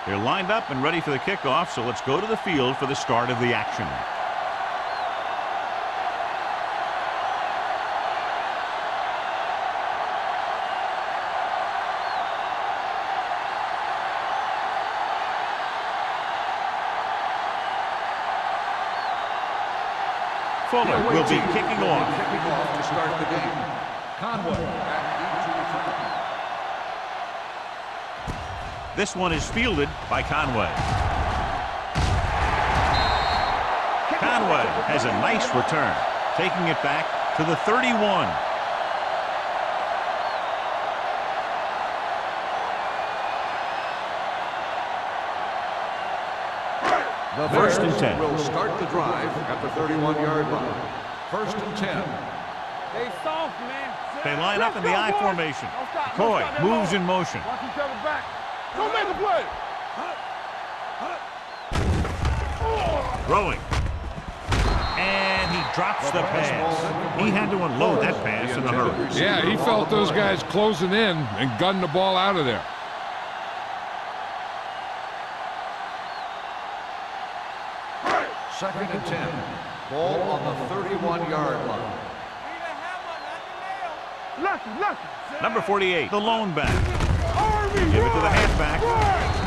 They're lined up and ready for the kickoff, so let's go to the field for the start of the action. Fuller will be kicking off. To start the game. Conway at This one is fielded by Conway. Conway has a nice return, taking it back to the 31. The First and 10. Will start the drive at the 31-yard line. First and 10. Stay soft, man. They line up in the I formation. Coy moves in motion. Watch each other back. Don't make a play. Throwing. And he drops the pass. He had to unload that pass in a hurry. Yeah, he felt those guys closing in and gunned the ball out of there. Second and 10. Ball on the 31-yard line. Number 48, the lone back. Give it to the halfback.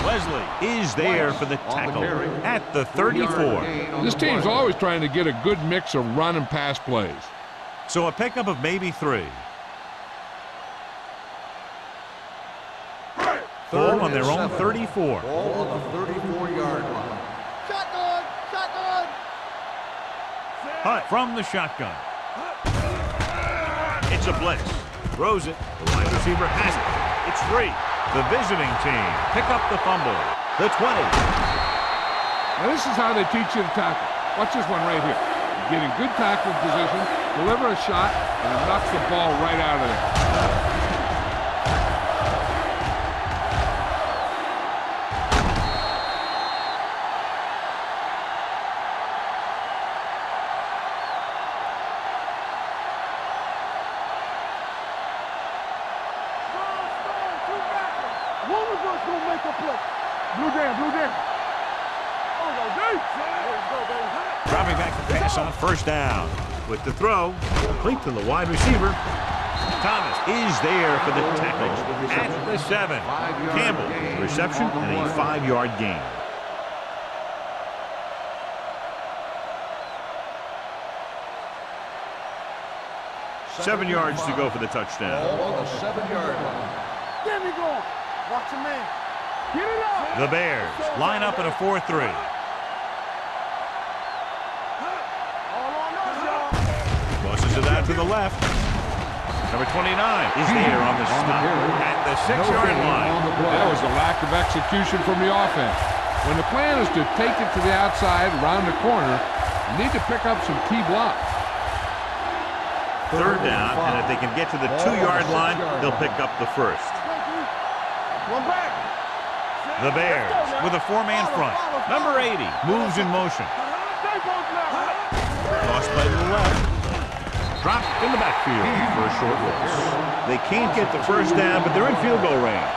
Wesley is there for the tackle at the 34. This team's always trying to get a good mix of run and pass plays. So a pickup of maybe 3. Third on their own 34. Ball on the 34-yard line. Shotgun! Shotgun! Hunt from the shotgun. It's a blitz. Throws it. The wide receiver has it. It's 3. The visiting team pick up the fumble. The 20. Now this is how they teach you to tackle. Watch this one right here. You get in good tackle position, deliver a shot, and it knocks the ball right out of there. Dropping back to pass on first down. With the throw, complete to the wide receiver. Thomas is there for the tackle at the 7. Campbell, reception and a 5-yard gain. Seven yards to go for the touchdown. Ball on the 7-yard line. There we go. Watch the man. Get it up. The Bears line up in a 4-3. Tosses it out to the left. Number 29 is there on the stop at the 6-yard line. That was a lack of execution from the offense. When the plan is to take it to the outside, around the corner, you need to pick up some key blocks. Third down, and if they can get to the 2-yard line, they'll pick up the first. One back. The Bears with a 4-man front. Number 80 moves in motion. Tossed by the left. Dropped in the backfield for a short loss. They can't get the first down, but they're in field goal range.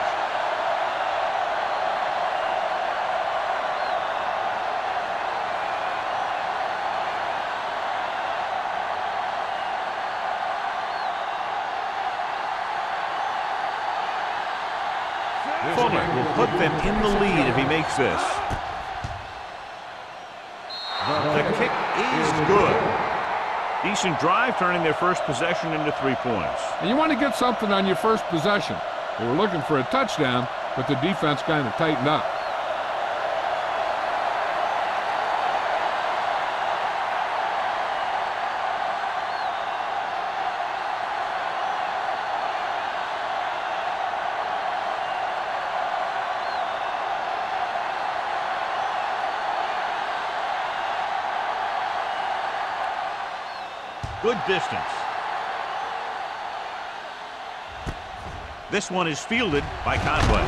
Fuller will put them in the lead if he makes this. The kick is good. Decent drive, turning their first possession into 3 points. And you want to get something on your first possession. They were looking for a touchdown, but the defense kind of tightened up. Good distance. This one is fielded by Conway.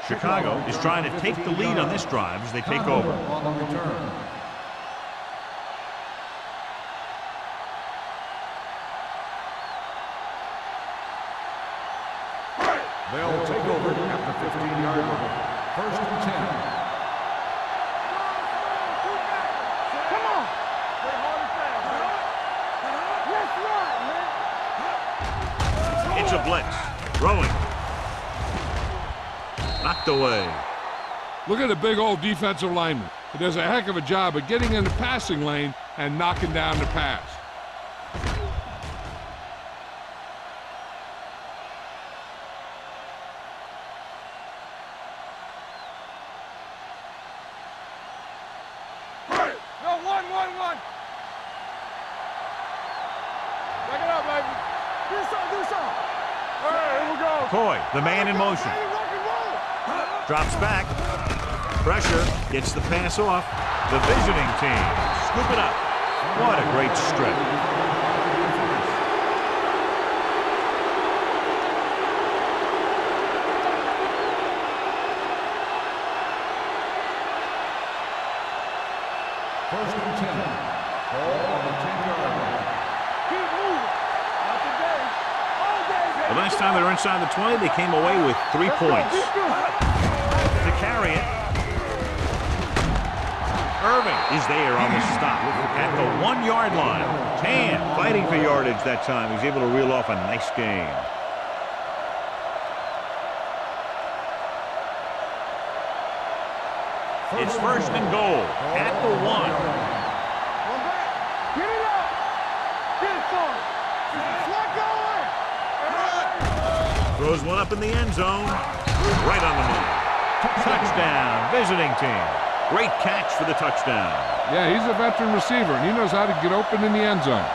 Chicago is trying to take the lead on this drive as they take over. On the return. First and 10. Come on. Let's run, man. It's a blitz. Throwing. Knocked away. Look at the big old defensive lineman. He does a heck of a job of getting in the passing lane and knocking down the pass. One. Back it up, baby. Do something. All right, here we go. Coy, the man in motion. Baby, rock and roll. Drops back. Pressure. Gets the pass off. The visiting team. Scoop it up. What a great strip. First and 10. Ball on the 10-yard line. Keep moving. Not today. All day, baby. The last time they were inside the 20, they came away with 3 points. To carry it. Irving is there on the stop at the 1-yard line. Tan fighting for yardage that time. He's able to reel off a nice gain. It's first and goal at the 1. One back. Get it up. Get it for him. Slot going. Throws one up in the end zone. Right on the money. Touchdown, visiting team. Great catch for the touchdown. Yeah, he's a veteran receiver, and he knows how to get open in the end zone.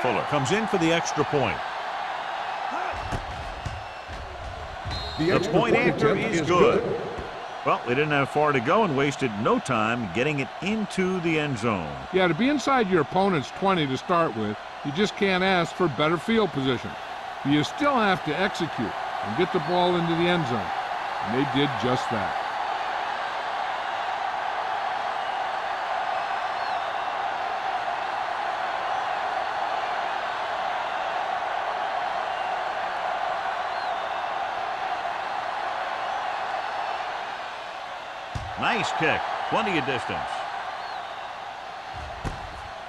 Fuller comes in for the extra point. The point after is good. Well, they didn't have far to go and wasted no time getting it into the end zone. Yeah, to be inside your opponent's 20 to start with, you just can't ask for better field position. But you still have to execute and get the ball into the end zone. And they did just that. Nice kick, plenty of distance.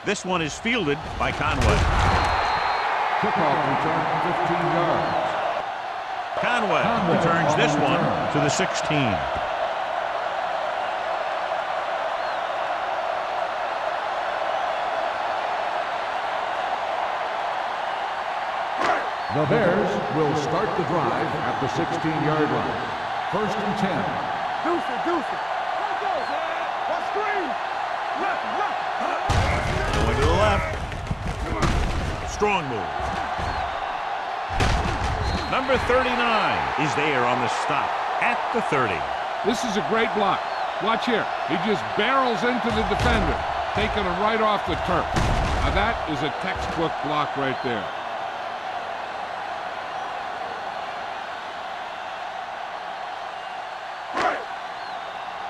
This one is fielded by Conway. Kickoff return 15 yards. Conway returns this one to the 16. The Bears will start the drive at the 16-yard line. First and 10. Deuce it. Let's go. What screen? Left. Going to the left. Strong move. Number 39 is there on the stop at the 30. This is a great block. Watch here. He just barrels into the defender, taking him right off the turf. Now that is a textbook block right there.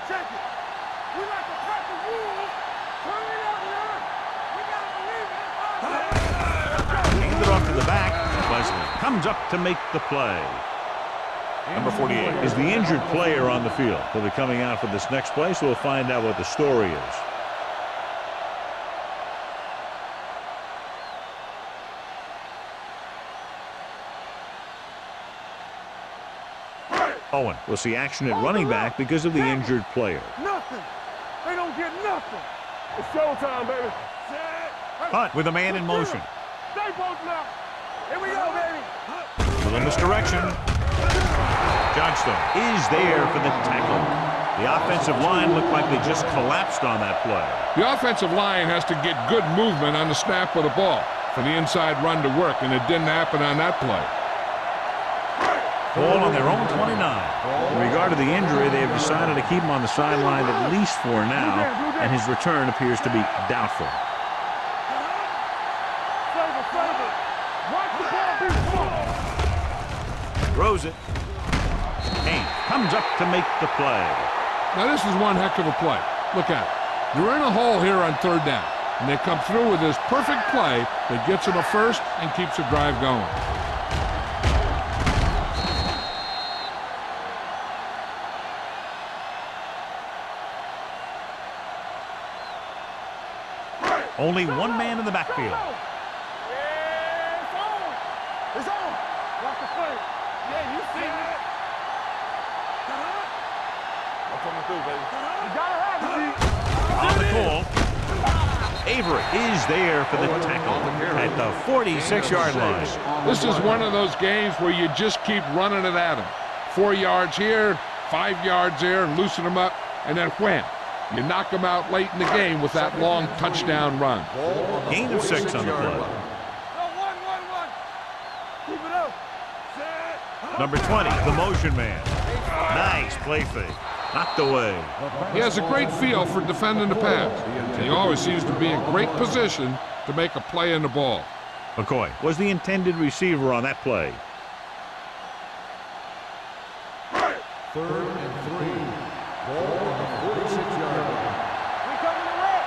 Check it. We like to cut the rules. Turn it up, man. We got to believe it. Hand it off to the back. Wesley comes up to make the play. Number 48 is the injured player on the field. He'll be coming out for this next play, so we'll find out what the story is. Owen will see action at running back because of the injured player. Nothing. They don't get nothing. It's showtime, baby. Hunt with a man in motion. Stay both now. Here we go, baby. Little misdirection. Johnston is there for the tackle. The offensive line looked like they just collapsed on that play. The offensive line has to get good movement on the snap of the ball for the inside run to work, and it didn't happen on that play. Ball on their own 29. In regard to the injury, they have decided to keep him on the sideline at least for now, and his return appears to be doubtful. Watch the ball be full. Throws it. Kane comes up to make the play. Now this is one heck of a play. Look at it. You're in a hole here on third down, and they come through with this perfect play that gets them a first and keeps the drive going. Only one man in the backfield. Yeah, it's on. It's on. Watch the play. Yeah, you see it. I'm coming through, baby. You gotta have it. On the call. Avery is there for the tackle at the 46-yard line. This is one of those games where you just keep running it at them. 4 yards here, 5 yards there, and loosen them up, and then wham. You knock them out late in the game with that long touchdown run. Gain of 6 on the play. One. Keep it up. Set. Number 20, the motion man. Nice play fake. Knocked away. He has a great feel for defending the pass, and he always seems to be in great position to make a play in the ball. McCoy was the intended receiver on that play. 3rd and 3. Ball on the 46-yard line. We coming to work.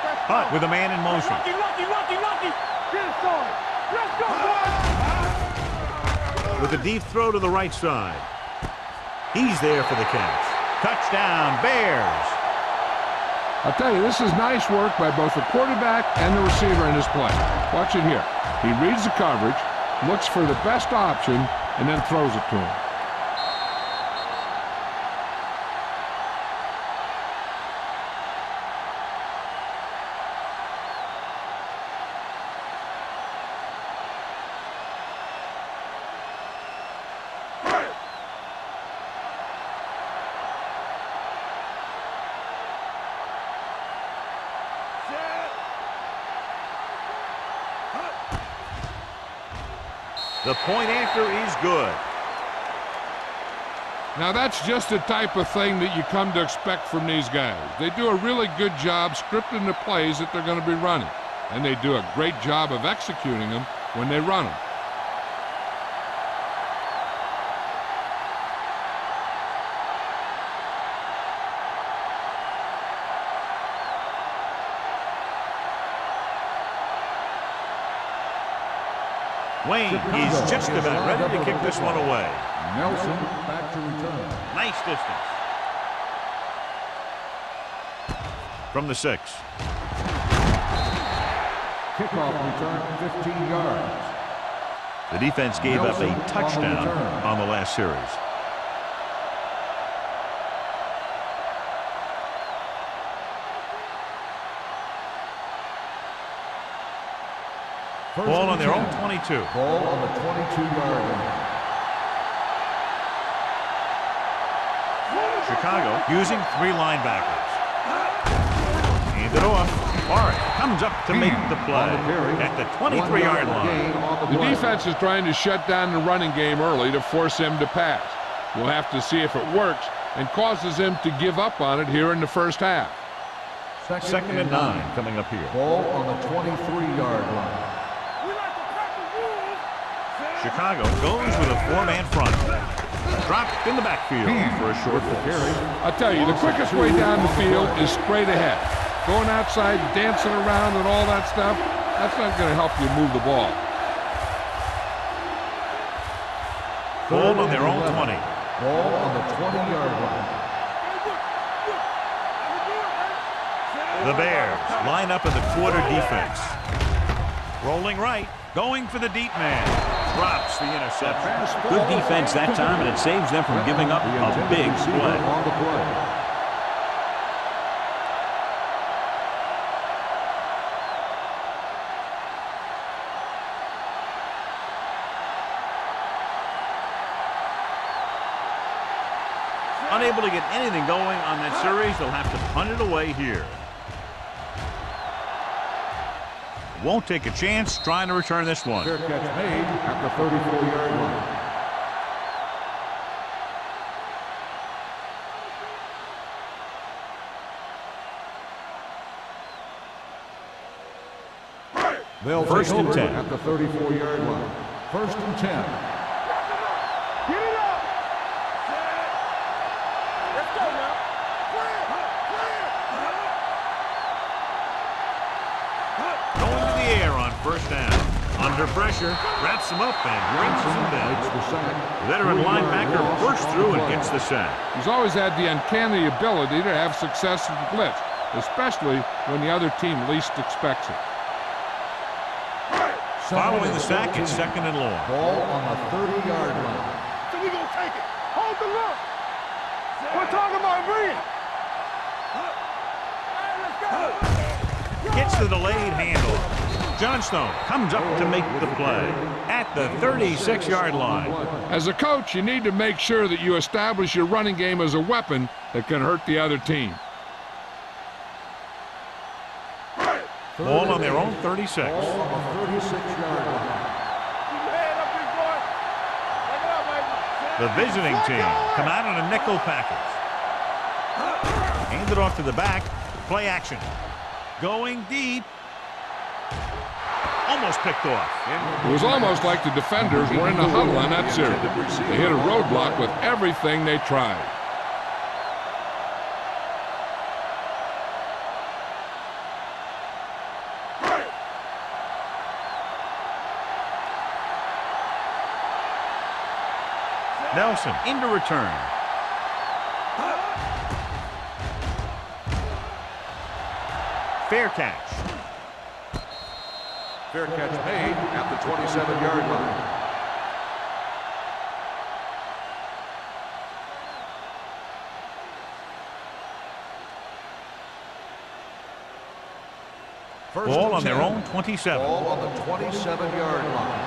Set. Hunt with a man in motion. Lucky. Get it started. Let's go, boys. With a deep throw to the right side. He's there for the catch. Touchdown, Bears. I'll tell you, this is nice work by both the quarterback and the receiver in this play. Watch it here. He reads the coverage, looks for the best option, and then throws it to him. The point after is good. Now that's just the type of thing that you come to expect from these guys. They do a really good job scripting the plays that they're going to be running, and they do a great job of executing them when they run them. Wayne is just about ready to kick this one away. Nelson back to return. Nice distance. From the 6. Kickoff return 15 yards. The defense gave up a touchdown on the last series. Ball on their own 22. Ball on the 22-yard line. Chicago using 3 linebackers. Hand it off. Barrett comes up to make the play at the 23-yard line. The defense is trying to shut down the running game early to force him to pass. We'll have to see if it works and causes him to give up on it here in the first half. Second and 9 coming up here. Ball on the 23-yard line. Chicago goes with a 4-man front. Dropped in the backfield for a short loss. I'll tell you, the quickest way down the field is straight ahead. Going outside, dancing around and all that stuff, that's not going to help you move the ball. Ball on their own 20. Ball on the 20-yard line. The Bears line up in the quarter defense. Rolling right, going for the deep man. Drops the interception. Good defense that time, and it saves them from giving up a big play. On the play. Unable to get anything going on that series, they'll have to punt it away here. Won't take a chance trying to return this one. Fair catch made at the 34-yard line. They'll First take and over 10 at the 34-yard line. First and 10. Get it up. Let's go now. Going to the air on first down. Under pressure, wraps him up and brings him Makes down. the sack. Veteran linebacker bursts through and gets the sack. He's always had the uncanny ability to have success in the blitz, especially when the other team least expects it. Following the sack, it's second and long. Ball on the 30-yard line. So we gonna take it. Hold the look. We're talking about bringing. Let's go. Gets the delayed handoff. Johnstone comes up to make the play at the 36-yard line. As a coach, you need to make sure that you establish your running game as a weapon that can hurt the other team. Ball on their own 36. Ball on the 36-yard line. The visiting team come out in a nickel package. Hand it off to the back. Play action. Going deep. Almost picked off. It was almost like the defenders were in the huddle on that series. They hit a roadblock with everything they tried. Nelson into return. Fair catch. Fair catch made at the 27-yard line. First Ball and on their 10. own 27. Ball on the 27-yard line.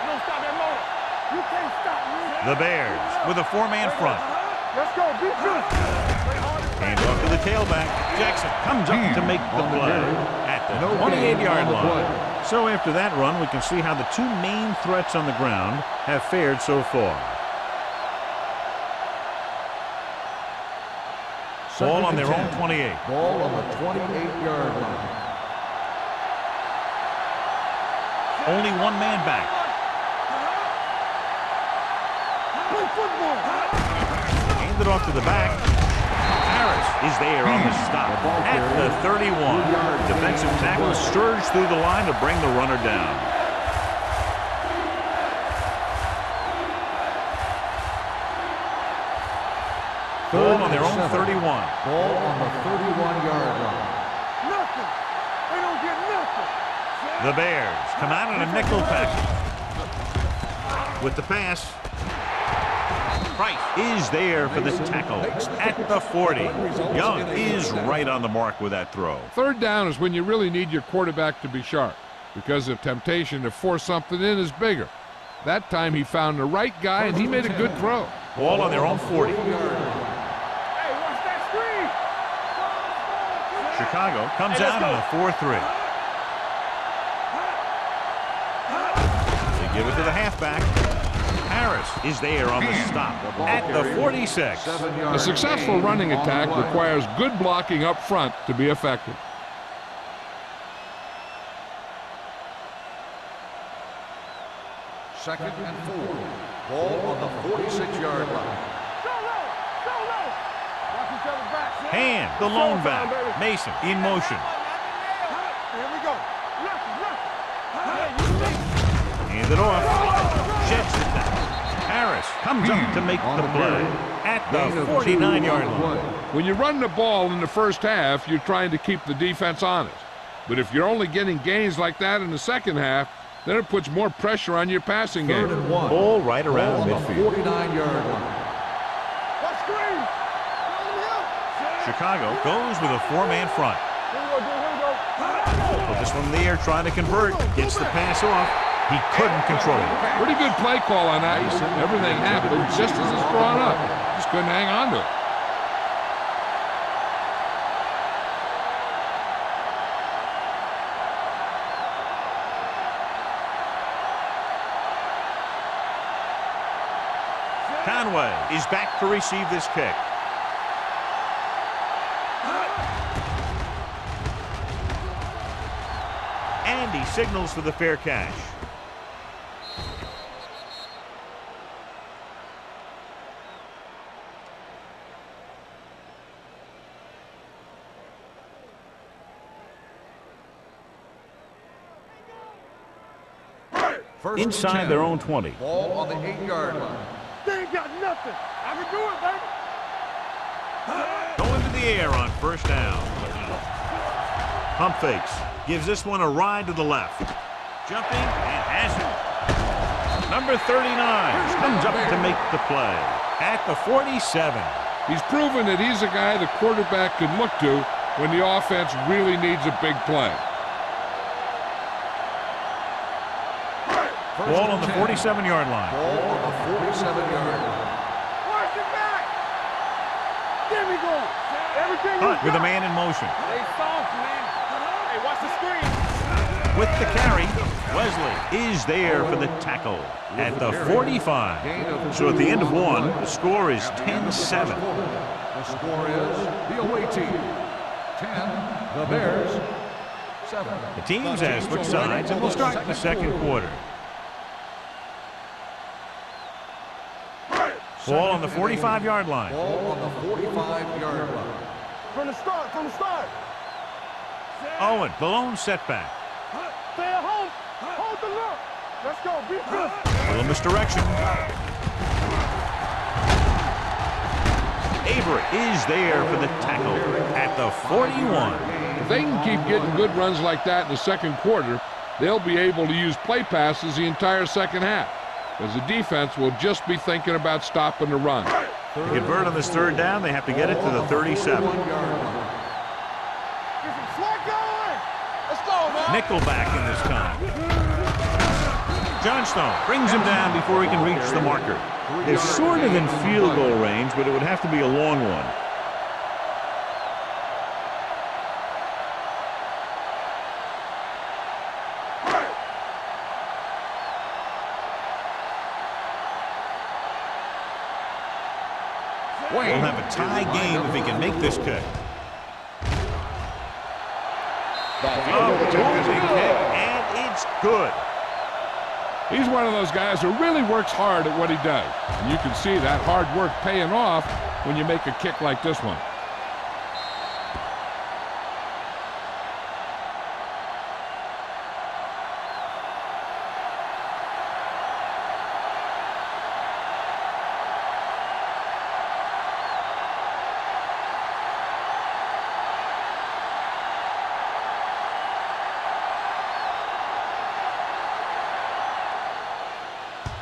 Don't stop that motor. You can't stop me. The Bears with a four-man front. Let's go. Be good. Hand off to the tailback. Jackson comes up to make the play at the 28-yard line. So after that run, we can see how the two main threats on the ground have fared so far. Ball on their own 28. Ball on the 28-yard line. Only one man back. Play football. Hand it off to the back. Harris is there on the stop at the 31. Defensive tackle surged through the line to bring the runner down. Ball on their own 31. Ball on the 31-yard line. Nothing. They don't get nothing. The Bears come out in a nickel package. With the pass. Price is there for the tackle at the 40. Young is right on the mark with that throw. Third down is when you really need your quarterback to be sharp because the temptation to force something in is bigger. That time he found the right guy and he made a good throw. Ball on their own 40. Hey, watch that screen. Chicago comes out on a 4-3. They give it to the halfback. Harris is there on the stop at the 46. A successful running attack requires good blocking up front to be effective. Second and 4. Ball on the 46-yard line. Hand, the lone back. Mason in motion. Here we go. Hand it off. Jets it back. Harris comes up to make the play at the 49-yard line. When you run the ball in the first half, you're trying to keep the defense honest. But if you're only getting gains like that in the second half, then it puts more pressure on your passing game. 3rd and 1. Ball right around Ball on the midfield. 49-yard line. Chicago goes with a four-man front. Put this one in the air, trying to convert. Gets the pass off. He couldn't control it. Pretty good play call on that. Everything happened just as it's drawn up. Just couldn't hang on to it. Conway is back to receive this kick. And he signals for the fair catch. First and inside 10. their own 20. Ball on the 8-yard line. They ain't got nothing. I can do it, baby. Going to the air on first down. Pump fakes. Gives this one a ride to the left. Jumping and has it. Number 39 comes up to make the play at the 47. He's proven that he's a guy the quarterback can look to when the offense really needs a big play. Ball on the 47-yard line. Ball on the 47-yard line. Watch it back. There we go. Everything you Hunt with a got. man in motion. They soft, man. Hey, watch the screen. With the carry, Wesley is there for the tackle at the 45. So at the end of one, the score is 10-7. The score is the away team 10, the Bears 7. The teams have switched sides and will start the second quarter. Ball on the 45-yard line. Ball on the 45-yard line. From the start. Owen, the lone setback. Stay at home. Hold the look. Let's go. Be good. A little misdirection. Avery is there for the tackle at the 41. If they can keep getting good runs like that in the second quarter, they'll be able to use play passes the entire second half, because the defense will just be thinking about stopping the run. To convert on this third down, they have to get it to the 37. Nickelback in this time. Johnstone brings him down before he can reach the marker. They're sort of in field goal range, but it would have to be a long one. We'll have a tie game if he can make this kick. And it's good. He's one of those guys who really works hard at what he does. And you can see that hard work paying off when you make a kick like this one.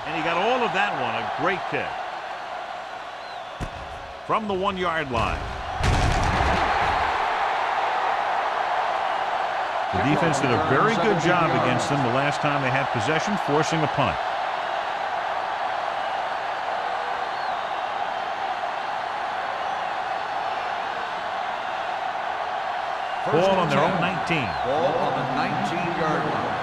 And he got all of that one, a great kick. From the 1-yard line. The defense did a very good job against them the last time they had possession, forcing a punt. Ball on their own 19. Ball on the 19-yard line.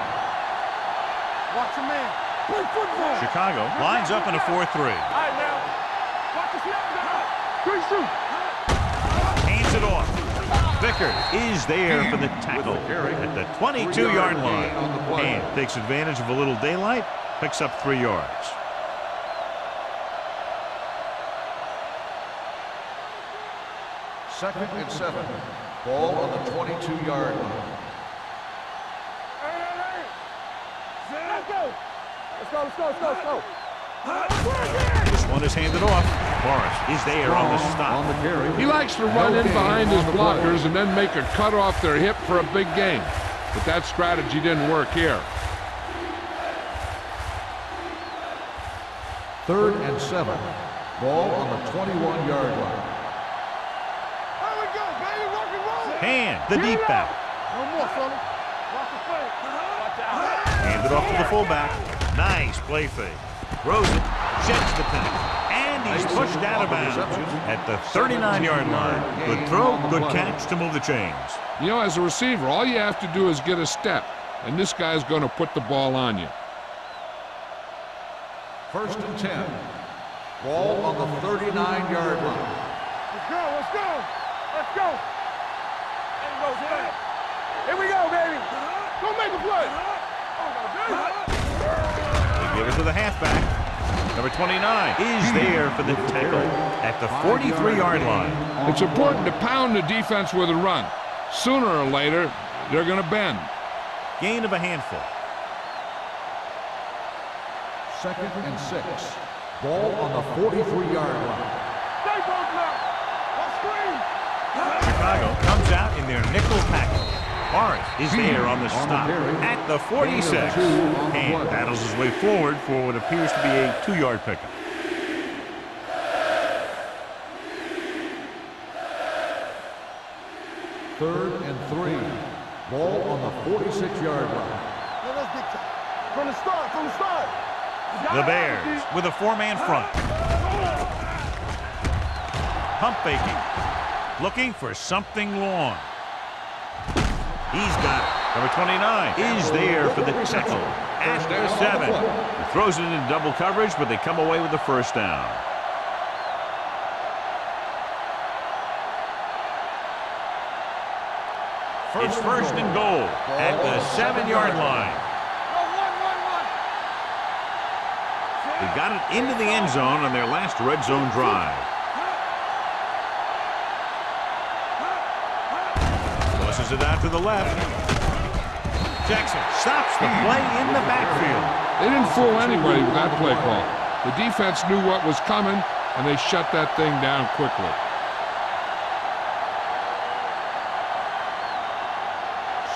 Watch your man. Play football. Chicago lines up in a 4-3. All right, now. Watch the snap down. Good shoot. Hands it off. Vickers is there for the tackle at the 22-yard line. And takes advantage of a little daylight, picks up 3 yards. Second and 7. Ball on the 22-yard line. Let's go. Let's go. This one is handed off. Morris is there on the stop. On the carry. He likes to run in behind his blockers and then make a cut off their hip for a big gain. But that strategy didn't work here. Third and 7. Ball on the 21-yard line. There we go, baby. Rock and roll. Hand, the deep back. No more, fella. Watch the play. Watch out. Hand it off to the fullback. Nice play fake. Throws it, sheds the tackle, and he's pushed out of bounds at the 39-yard line. Good throw, good catch to move the chains. You know, as a receiver, all you have to do is get a step, and this guy's going to put the ball on you. First and 10. Ball on the 39-yard line. Let's go. Here we go, baby. Go make a play. They give it to the halfback. Number 29 is there for the tackle at the 43-yard line. It's important to pound the defense with a run. Sooner or later, they're going to bend. Gain of a handful. 2nd and 6. Ball on the 43-yard line. Stay both now. Let's screen. Chicago comes out in their nickel package. Forrest is there on the stop at the 46. And battles his way forward for what appears to be a 2-yard pickup. Third and 3. Ball on the 46-yard line. Let's big time. From the start, from the start. The Bears with a 4-man front. Pump faking. Looking for something long. He's got it. Number 29 is there for the tackle at their 7. He throws it in double coverage, but they come away with the first down. It's first and goal at the 7-yard line. They got it into the end zone on their last red zone drive. Tosses it out to the left. Jackson stops the play in the backfield. They didn't fool anybody with that play call. The defense knew what was coming, and they shut that thing down quickly.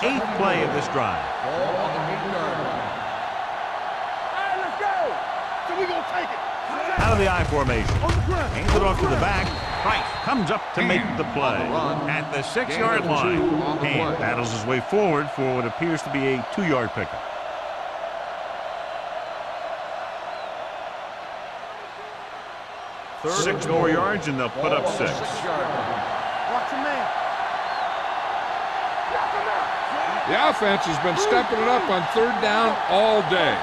Eighth play of this drive. Ball on the 8-yard line. All right, let's go. So we gonna take it. Out of the I formation. On the ground. Hands it off to the back. Price comes up to make the play at the 6-yard line. And battles his way forward for what appears to be a 2-yard pickup. Six more yards and they'll put up 6. Watch your man. Knock him out. The offense has been stepping it up on 3rd down all day.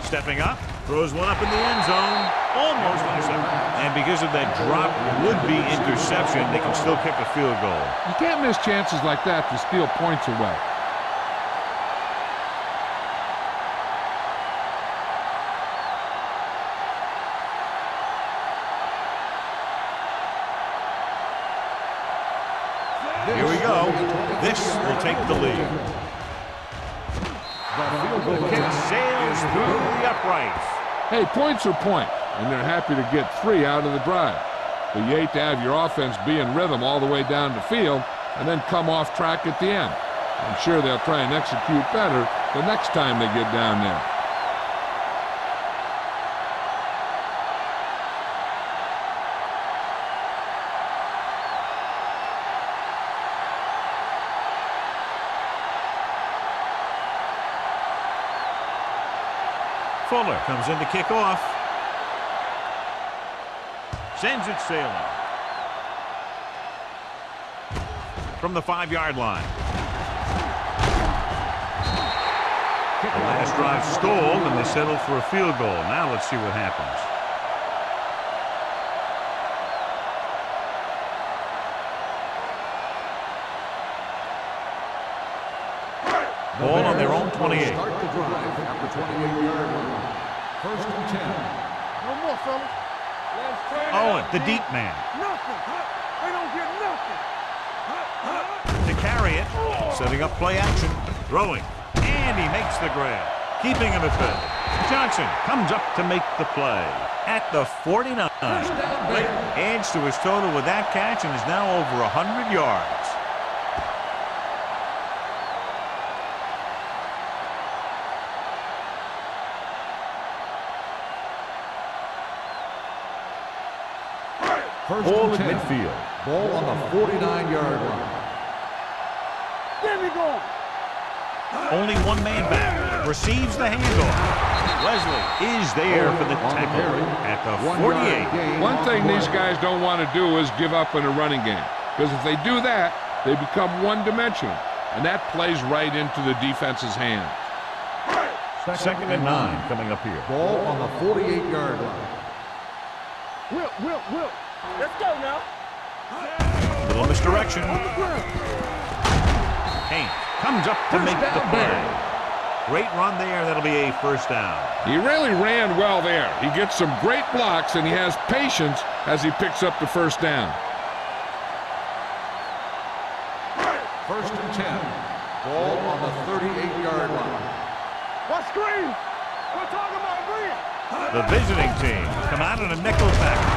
Stepping up, throws one up in the end zone, almost intercepted. And because of that drop would-be interception, they can still kick a field goal. You can't miss chances like that to steal points away. Here we go. This will take the lead. The kick sails through the uprights. Hey, points are point, and they're happy to get 3 out of the drive. But you hate to have your offense be in rhythm all the way down the field and then come off track at the end. I'm sure they'll try and execute better the next time they get down there. Fuller comes in to kick off. Sends it sailing. From the 5-yard line. The last drive stalled and they settled for a field goal. Now let's see what happens. Ball on their own 28. Start the drive at the 28-yard line. First and 10. No more, fellas. Let's turn it Owen, up, the man. deep man. Nothing. They don't get nothing. To carry it, setting up play action, throwing, and he makes the grab, keeping him at bay. Johnson comes up to make the play at the 49. Blake adds to his total with that catch and is now over 100 yards. First Ball and at 10. midfield. Ball on the 49-yard line. There we go. Only one man back. Receives the handoff. Wesley is there for the tackle at the 48. One thing these guys don't want to do is give up in a running game. Because if they do that, they become one-dimensional. And that plays right into the defense's hands. Second and 9 coming up here. Ball on the 48-yard line. Will. Let's go now. Little misdirection. Haynes comes up to make the play. Great run there. That'll be a first down. He really ran well there. He gets some great blocks, and he has patience as he picks up the first down. First and 10. Ball on the 38-yard line. What screen? We're talking about green. The visiting team come out in a nickel package.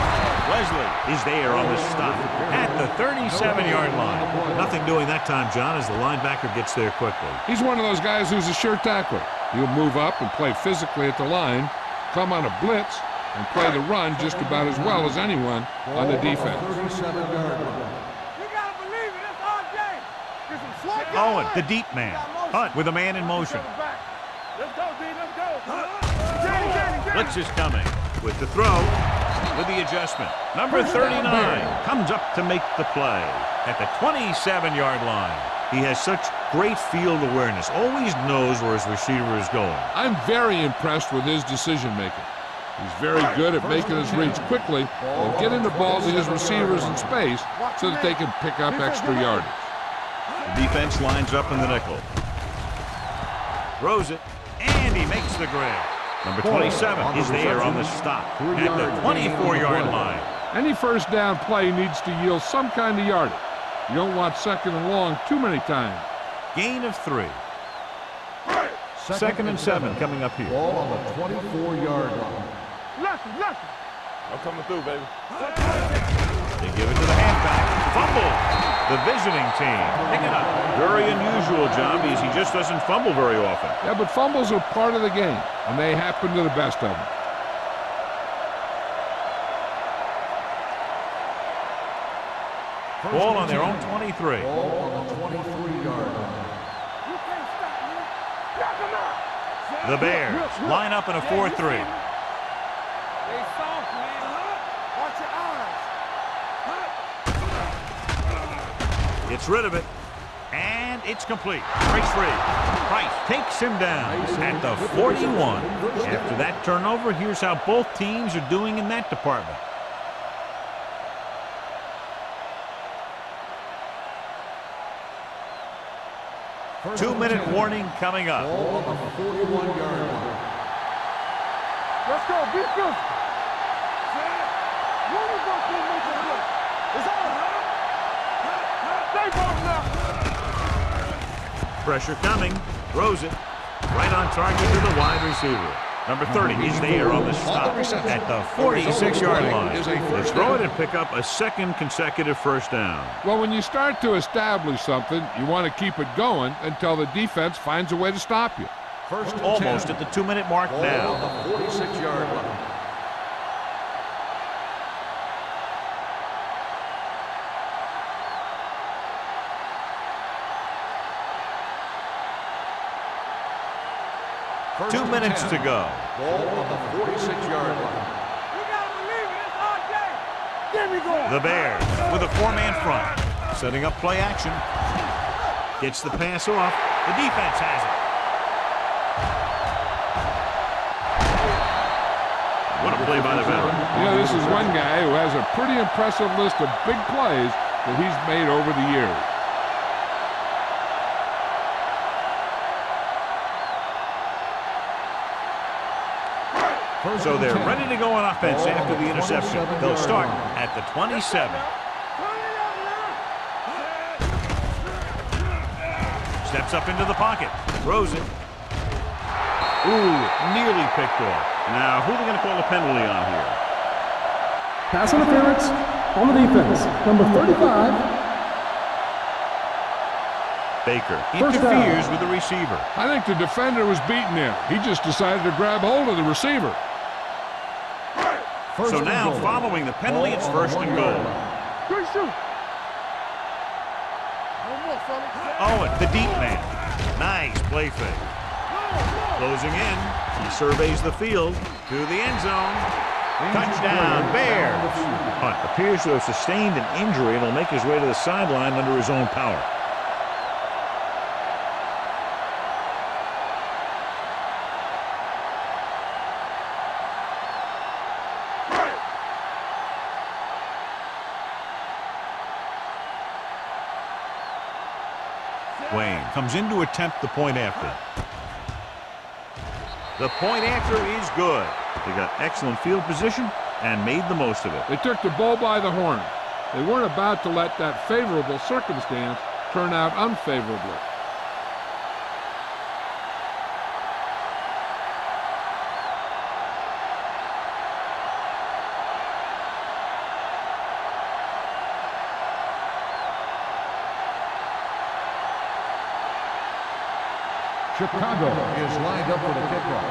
Wesley is there on the stop at the 37-yard line. Nothing doing that time, John, as the linebacker gets there quickly. He's one of those guys who's a sure tackler. He'll move up and play physically at the line, come on a blitz, and play the run just about as well as anyone on the defense. 37-yard line. You gotta believe it. It's our game. Get some slack. Owen, the deep man. Hunt with a man in motion. Let's go, D. Let's go. Danny. Blitz is coming with the throw, with the adjustment. Number 39 comes up to make the play at the 27-yard line. He has such great field awareness, always knows where his receiver is going. I'm very impressed with his decision-making. He's very good at making his reads quickly and getting the ball to his receivers in space so that they can pick up extra yardage. The defense lines up in the nickel. Throws it, and he makes the grab. Number 27 is there on the stop at the 24-yard line. Any first down play needs to yield some kind of yardage. You don't want second and long too many times. Gain of 3. Second and 7 coming up here. Ball on the 24-yard line. Lucky. I'm coming through, baby. They give it to the halfback. Fumble. The visiting team pick it up. Very unusual job because he just doesn't fumble very often. Yeah, but fumbles are part of the game, and they happen to the best of them. Ball on their own 23. Ball on the 23-yard line. You can't stop me. Knock him out. The Bears line up in a 4-3. They soft, man. Watch your eyes. Gets rid of it, and it's complete. Breaks free. Price takes him down at the 41. After that turnover, here's how both teams are doing in that department. Two-minute warning coming up. Ball on the 41-yard line. Let's go. Be good. When we go to make a play? It's on. Stay ball now. Pressure coming. Throws it. Right on target to the wide receiver. Number 30 is there on the stop at the 46-yard line. They throw it and pick up a second consecutive first down. Well, when you start to establish something, you want to keep it going until the defense finds a way to stop you. First and Almost 10. at the 2-minute mark Ball now. on the 46-yard line. First 2 and minutes 10. to go. Ball on the 46-yard line. You gotta believe it. It's our game. There we go. The Bears with a 4-man front. Setting up play action. Gets the pass off. The defense has it. What a play by the veteran. You know, this is one guy who has a pretty impressive list of big plays that he's made over the years. So they're ready to go on offense after the interception. They'll start at the 27. Turn it up now. Steps up into the pocket. Throws it. Ooh, nearly picked off. Now, who are they going to call a penalty on here? Pass interference on the defense. Number 35. Baker First interferes down. with the receiver. I think the defender was beaten there. He just decided to grab hold of the receiver. First So and now, goal. following the penalty, it's first and goal. Good shoot. No more, fella. Owen, the deep man. Nice play fake. Closing in. He surveys the field to the end zone. Touchdown, Bears. Hunt appears to have sustained an injury and will make his way to the sideline under his own power. Wayne comes in to attempt the point after. The point after is good. They got excellent field position and made the most of it. They took the bull by the horn. They weren't about to let that favorable circumstance turn out unfavorably. Chicago is lined up for the kickoff.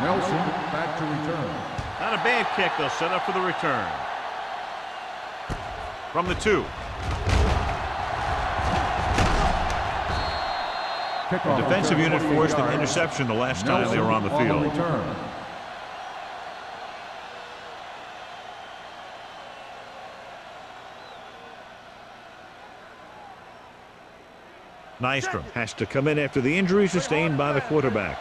Nelson back to return. Not a bad kick. They'll set up for the return. From the 2. The defensive unit forced an interception the last time they were on the field. Return. Nystrom has to come in after the injury sustained by the quarterback.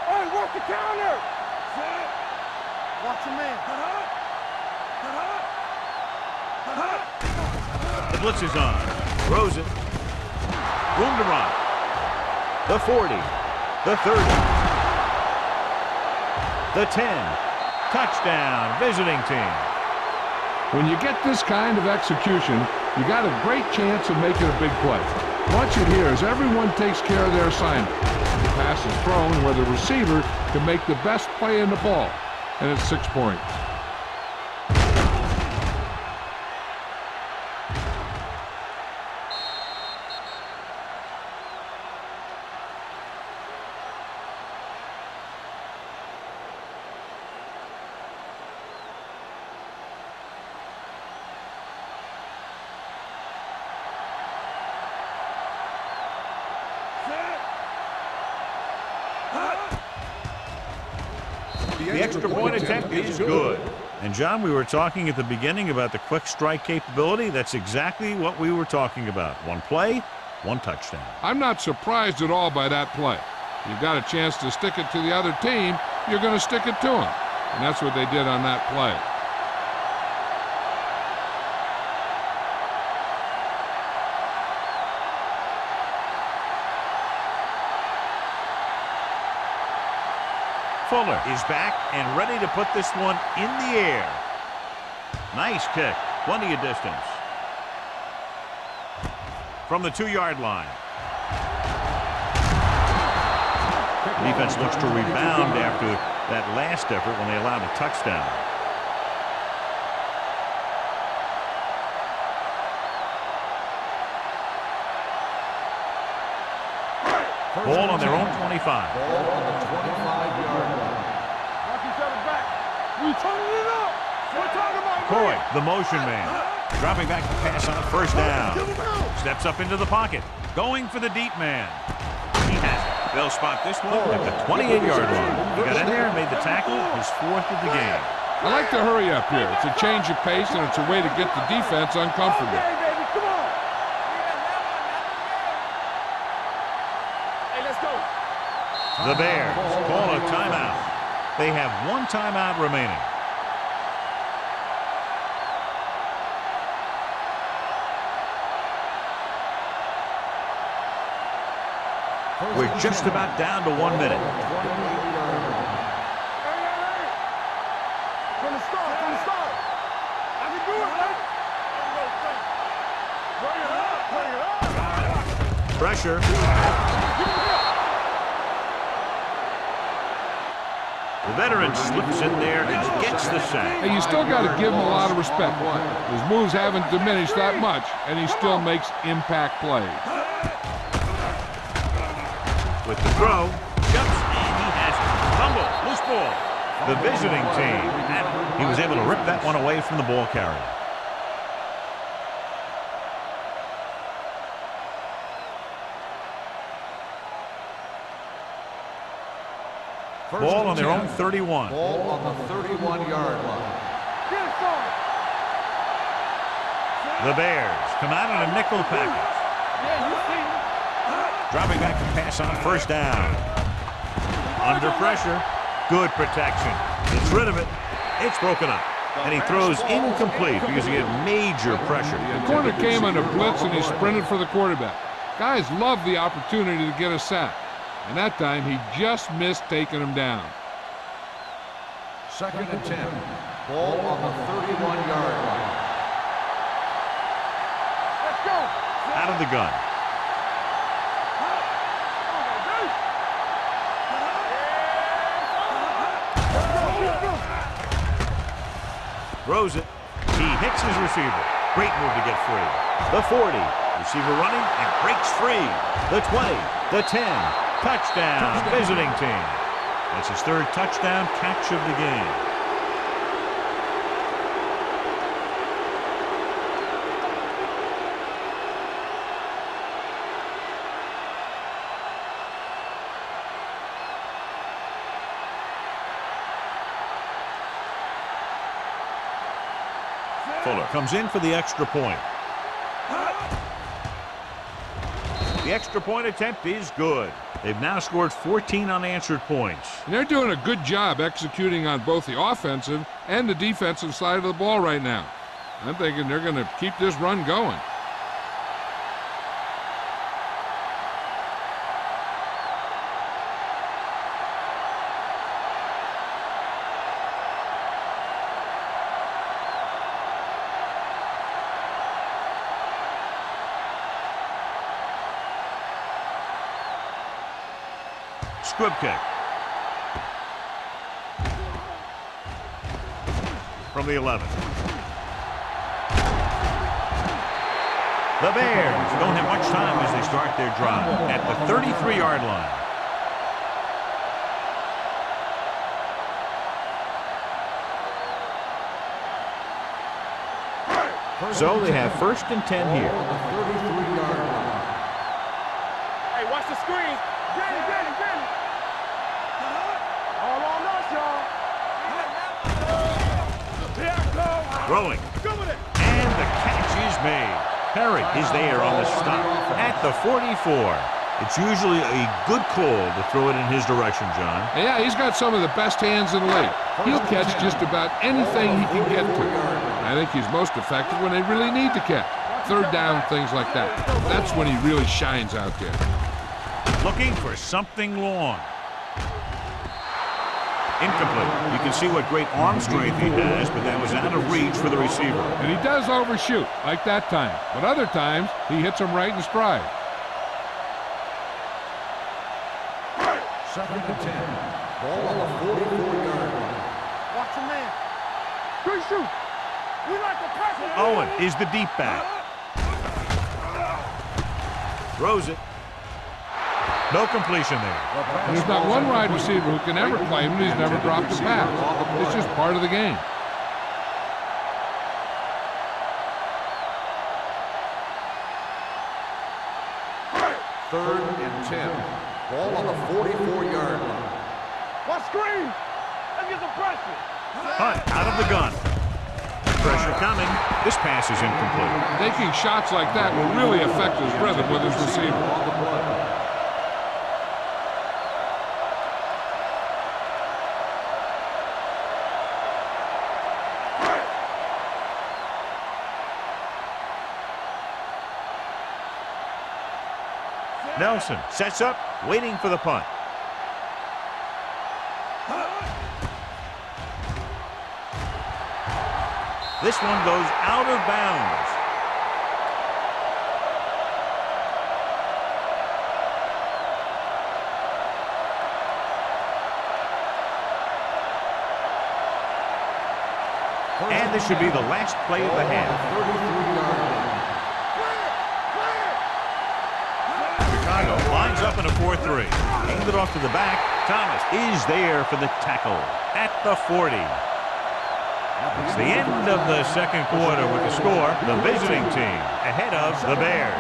Hey, work the counter. Watch your man. The blitz is on. Throws it. Room to run. The 40. The 30. The 10. Touchdown, visiting team. When you get this kind of execution, you got a great chance of making a big play. Watch it here as everyone takes care of their assignment. The pass is thrown where the receiver can make the best play in the ball, and it's 6 points. The extra point attempt is good. And, John, we were talking at the beginning about the quick strike capability. That's exactly what we were talking about. One play, one touchdown. I'm not surprised at all by that play. You've got a chance to stick it to the other team, you're going to stick it to them. And that's what they did on that play. Fuller is back and ready to put this one in the air. Nice kick. Plenty of distance. From the 2-yard line. Defense looks to rebound after that last effort when they allowed a touchdown. Ball on their own 25. Ball on the 25-yard line. Watch each other back. We turning it up. We're talking about Coy, the motion man. Dropping back to pass on first down. Steps up into the pocket. Going for the deep man. He has it. They'll spot this one at the 28-yard line. He got in there and made the tackle, his 4th of the game. I like to hurry up here. It's a change of pace, and it's a way to get the defense uncomfortable. Okay, baby, come on. Hey, let's go. The Bears call a timeout. They have 1 timeout remaining. We're just about down to 1 minute. Hey. From the start. I can do it, man. Bring it up. Pressure. The veteran slips in there and gets the sack. Hey, you still got to give him a lot of respect. His moves haven't diminished that much, and he still makes impact plays. With the throw, jumps, and he has it. Fumble, loose ball. The visiting team, and he was able to rip that one away from the ball carrier. Ball on their own 31. Ball on the 31-yard line. Get it going. The Bears come out in a nickel package. Yeah, you see. Dropping back to pass on first down. Under pressure. Good protection. Gets rid of it. It's broken up. And he throws incomplete because he had major pressure. The corner came on a blitz, and he sprinted for the quarterback. Guys love the opportunity to get a sack. And that time, he just missed taking him down. 2nd and 10. Ball on the 31-yard line. Let's go. out of the gun. Throws it. He hits his receiver. Great move to get free. The 40. Receiver running and breaks free. The 20. The 10. Touchdown, visiting team. That's his third touchdown catch of the game. Fuller comes in for the extra point. The extra point attempt is good. They've now scored 14 unanswered points. And they're doing a good job executing on both the offensive and the defensive side of the ball right now. I'm thinking they're going to keep this run going. Squib kick. From the 11. The Bears don't have much time as they start their drive at the 33-yard line. So they have 1st and 10 here. Hey, watch the screen. Get it. All on us, y'all. Here I go. Throwing. Go with it. And the catch is made. Perry is there on the stop at the 44. It's usually a good call to throw it in his direction, John. Yeah, he's got some of the best hands in the league. He'll catch just about anything he can get to. I think he's most effective when they really need to catch. Third down, things like that. That's when he really shines out there. Looking for something long. Incomplete. You can see what great arm strength he has, but that was out of reach for the receiver. And he does overshoot, like that time. But other times, he hits him right in stride. 2nd and 10. Ball on the 44-yard line. Watch the man. Good shoot. We like to press it. Owen is the deep back. Throws it. No completion there. There's not one wide receiver who can ever claim that he's never dropped a pass. It's just part of the game. Third and 10. Ball on the 44-yard line. Watch screen. Let's get some pressure. Hunt out of the gun. Pressure coming. This pass is incomplete. Taking shots like that will really affect his rhythm with his receiver. Nelson sets up, waiting for the punt. This one goes out of bounds. And this should be the last play of the half. 33-yard line. Chicago lines up in a 4-3. Aimed it off to the back. Thomas is there for the tackle at the 40. It's the end of the second quarter with the score. The visiting team ahead of the Bears,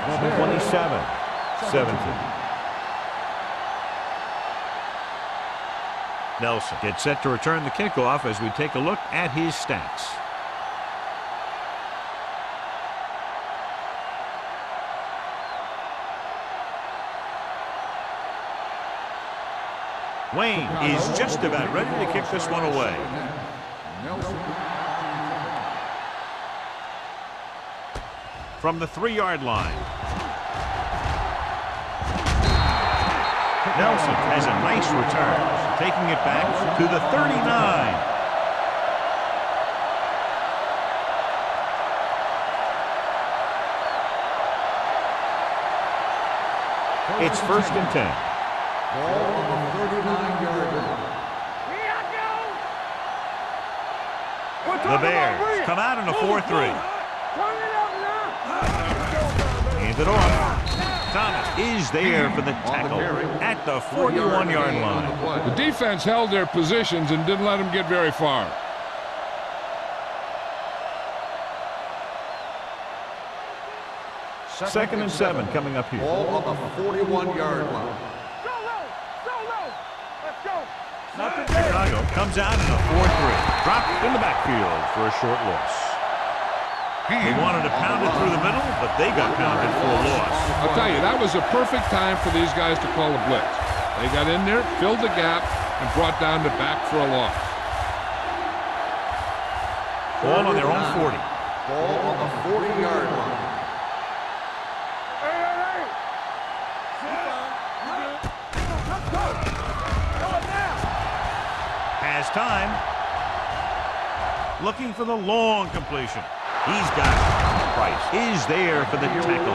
27-17. Nelson gets set to return the kickoff as we take a look at his stats. Wayne is just about ready to kick this one away. From the 3-yard line. Nelson has a nice return, taking it back to the 39. It's 1st and 10. Ball on the 39-yard line. The Bears come out in a 4-3. Hand it off. Thomas is there for the tackle at the 41-yard line. The defense held their positions and didn't let them get very far. Second and 7 coming up here. Ball on the 41-yard line. Chicago comes out in a 4-3. Dropped in the backfield for a short loss. They wanted to pound it through the middle, but they got pounded for a loss. I'll tell you, that was a perfect time for these guys to call a blitz. They got in there, filled the gap, and brought down the back for a loss. Ball on their own 40. Ball on the 40-yard line. Has time. Looking for the long completion. He's got it. Price is there for the tackle.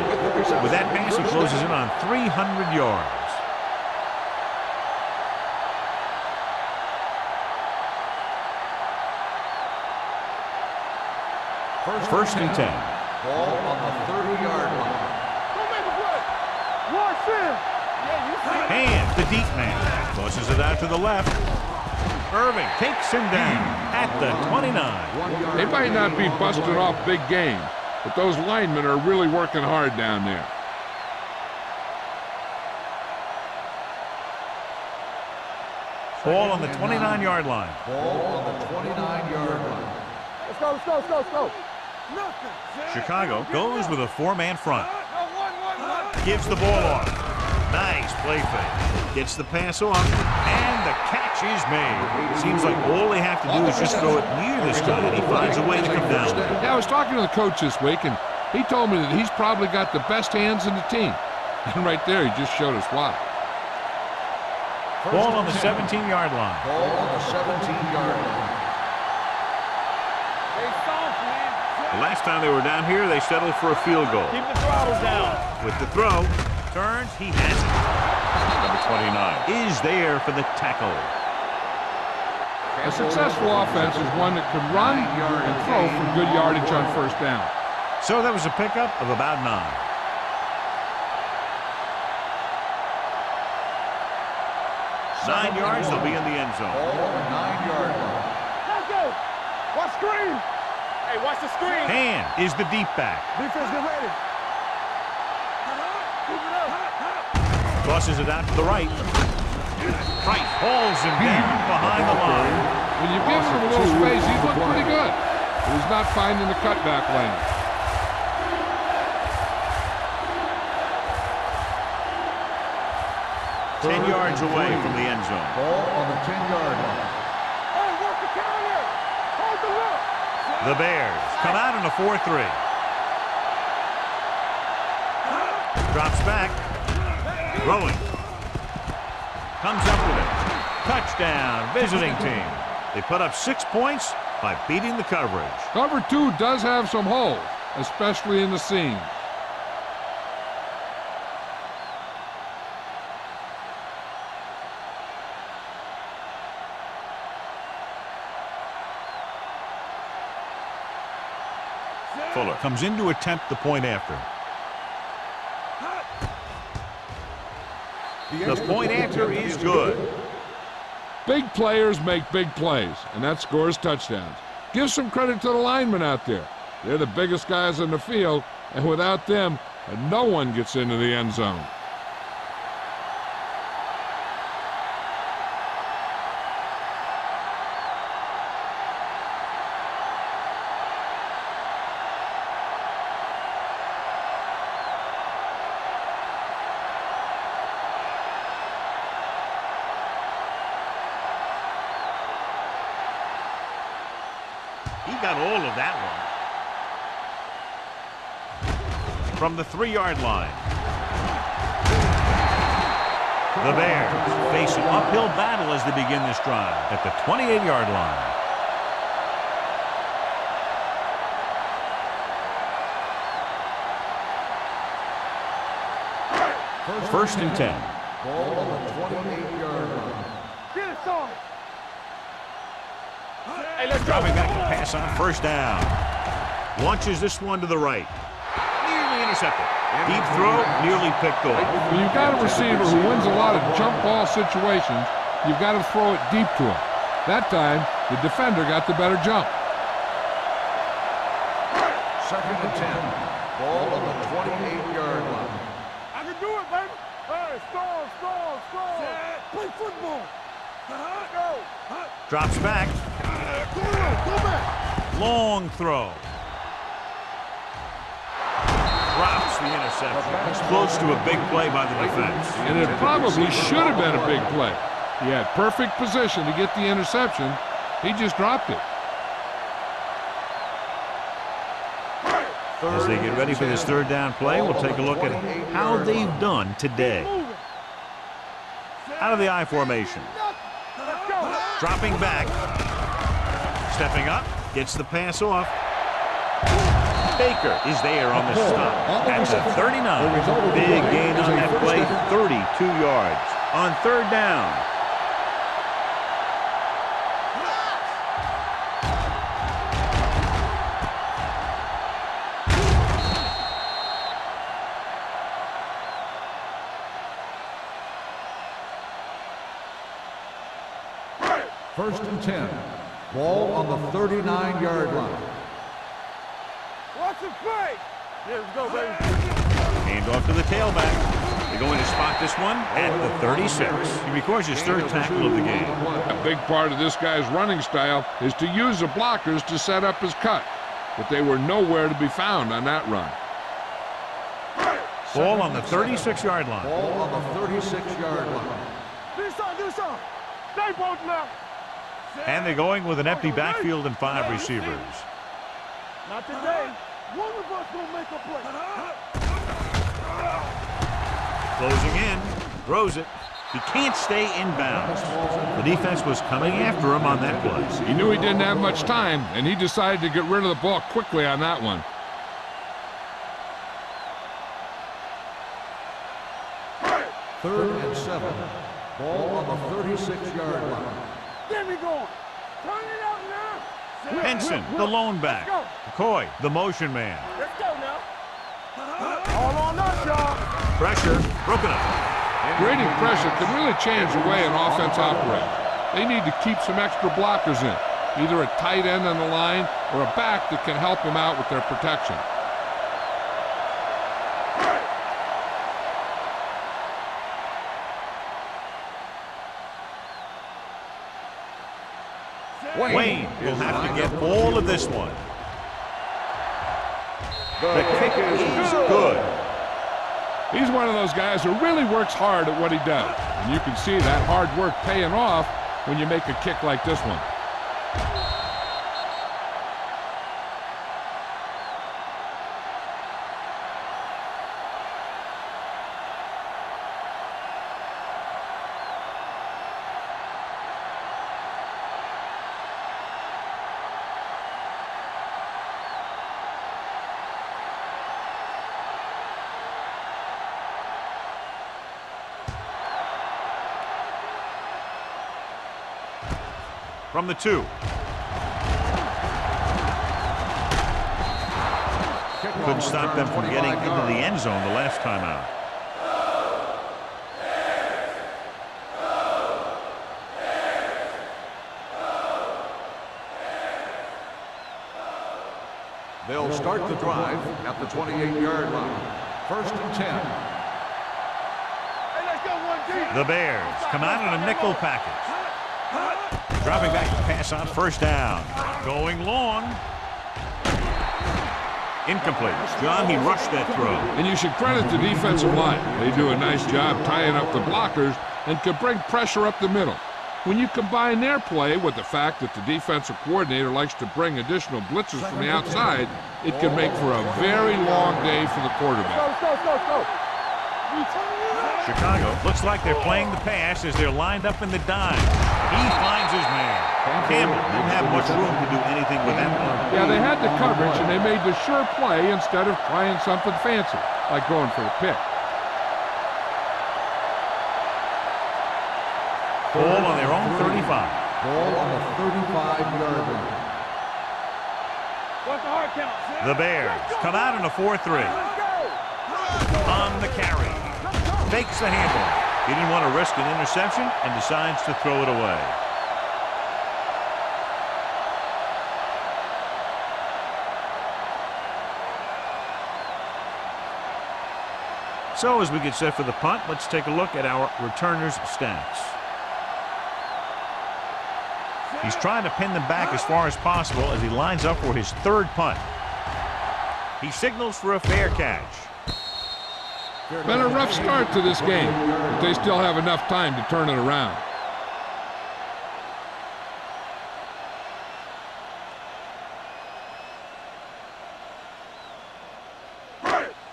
With that pass, he closes in on 300 yards. First and 10. Ball on the 30-yard line. And the deep man tosses it out to the left. Irving takes him down at the 29. They might not be busting off big game, but those linemen are really working hard down there. Ball on the 29-yard line. Ball on the 29-yard line. Let's go. Chicago goes with a 4-man front. Gives the ball off. Nice play fake. Gets the pass off, and the catch is made. Seems like all they have to do is just throw it near this guy, and he finds a way to come down. Yeah, I was talking to the coach this week, and he told me that he's probably got the best hands in the team. And right there, he just showed us why. Ball on the 17-yard line. Ball on the 17-yard line. The last time they were down here, they settled for a field goal. Keep the throttle down. With the throw, turns, he has it. Number 29 is there for the tackle. A successful offense is one that can run and throw for good yardage on first down. So that was a pickup of about 9. 9 yards, they'll be in the end zone. Ball on the 9-yard line. Let's go. Watch screen. Hey, watch the screen. And is the deep back. Defense, get ready. Keep it up. Tosses it out to the right. Price hauls him down behind the line. When you give him a little space, he's looked pretty good. But he's not finding the cutback lane. Ten yards away from the end zone. Ball on the 10-yard line. Hey, work the counter. Hold the look. The Bears come out in a 4-3. Drops back. Throwing. Comes up with it. Touchdown, visiting team. They put up 6 points by beating the coverage. Cover 2 does have some holes, especially in the seam. Fuller comes in to attempt the point after. The point after is good. Big players make big plays, and that scores touchdowns. Give some credit to the linemen out there. They're the biggest guys in the field, and without them, no one gets into the end zone. He got all of that one. From the 3-yard line. The Bears face an uphill battle as they begin this drive at the 28-yard line. First and 10. Ball on the 28-yard line. Get it, son. Hey, let's go. Dropping back to pass on first down. Launches this one to the right. Nearly intercepted. Deep throw, nearly picked off. When you've got a receiver who wins a lot of jump ball situations, you've got to throw it deep to him. That time, the defender got the better jump. Second and 10. Ball on the 28-yard line. I can do it, baby. Hey, stall. Play football. Go. Drops back. Go back. Long throw. Drops the interception. It's close to a big play by the defense. And it probably should have been a big play. He had perfect position to get the interception. He just dropped it. As they get ready for this third down play, we'll take a look at how they've done today. Out of the I formation. Dropping back. Stepping up. Gets the pass off. Baker is there on the stop. That's a 39. Big gain on that play. 32 yards. On third down. First and 10. Ball on the 39-yard line. Watch the play. Yeah, let's go, baby. Hand off to the tailback. They're going to spot this one at the 36. He records his third tackle of the game. A big part of this guy's running style is to use the blockers to set up his cut. But they were nowhere to be found on that run. Ball on the 36-yard line. Ball on the 36-yard line. Do something. Stay both now. And they're going with an empty backfield and 5 receivers. Not today. One of us will make a play. Closing in. Throws it. He can't stay in bounds. The defense was coming after him on that play. He knew he didn't have much time, and he decided to get rid of the ball quickly on that one. Third and 7. Ball on the 36-yard line. Get me going. Turn it out now. Henson, the lone back. McCoy, the motion man. Let's go now. All on us, y'all. Pressure, broken up. Creating pressure can really change the way an offense operates. They need to keep some extra blockers in, either a tight end on the line or a back that can help them out with their protection. Wayne will have to get all of this one. The kick is good. He's one of those guys who really works hard at what he does. And you can see that hard work paying off when you make a kick like this one. From the 2. Couldn't stop them from getting into the end zone the last time out. They'll start the drive at the 28-yard line. First and 10. Hey, let's go one deep. The Bears come out in a nickel package. Dropping back to pass on first down. Going long. Incomplete. John, he rushed that throw. And you should credit the defensive line. They do a nice job tying up the blockers and can bring pressure up the middle. When you combine their play with the fact that the defensive coordinator likes to bring additional blitzes from the outside, it can make for a very long day for the quarterback. Go. Chicago looks like they're playing the pass as they're lined up in the dime. He finds his man. Campbell didn't have much room to do anything with that one. Yeah, they had the coverage, and they made the sure play instead of trying something fancy, like going for a pick. Ball on their own 35. Ball on the 35-yard line. What's the hard count? The Bears come out in a 4-3. On the carry. Fakes the handle. He didn't want to risk an interception and decides to throw it away. So as we get set for the punt, let's take a look at our returners' stats. He's trying to pin them back as far as possible as he lines up for his third punt. He signals for a fair catch. Been a rough start to this game, but they still have enough time to turn it around.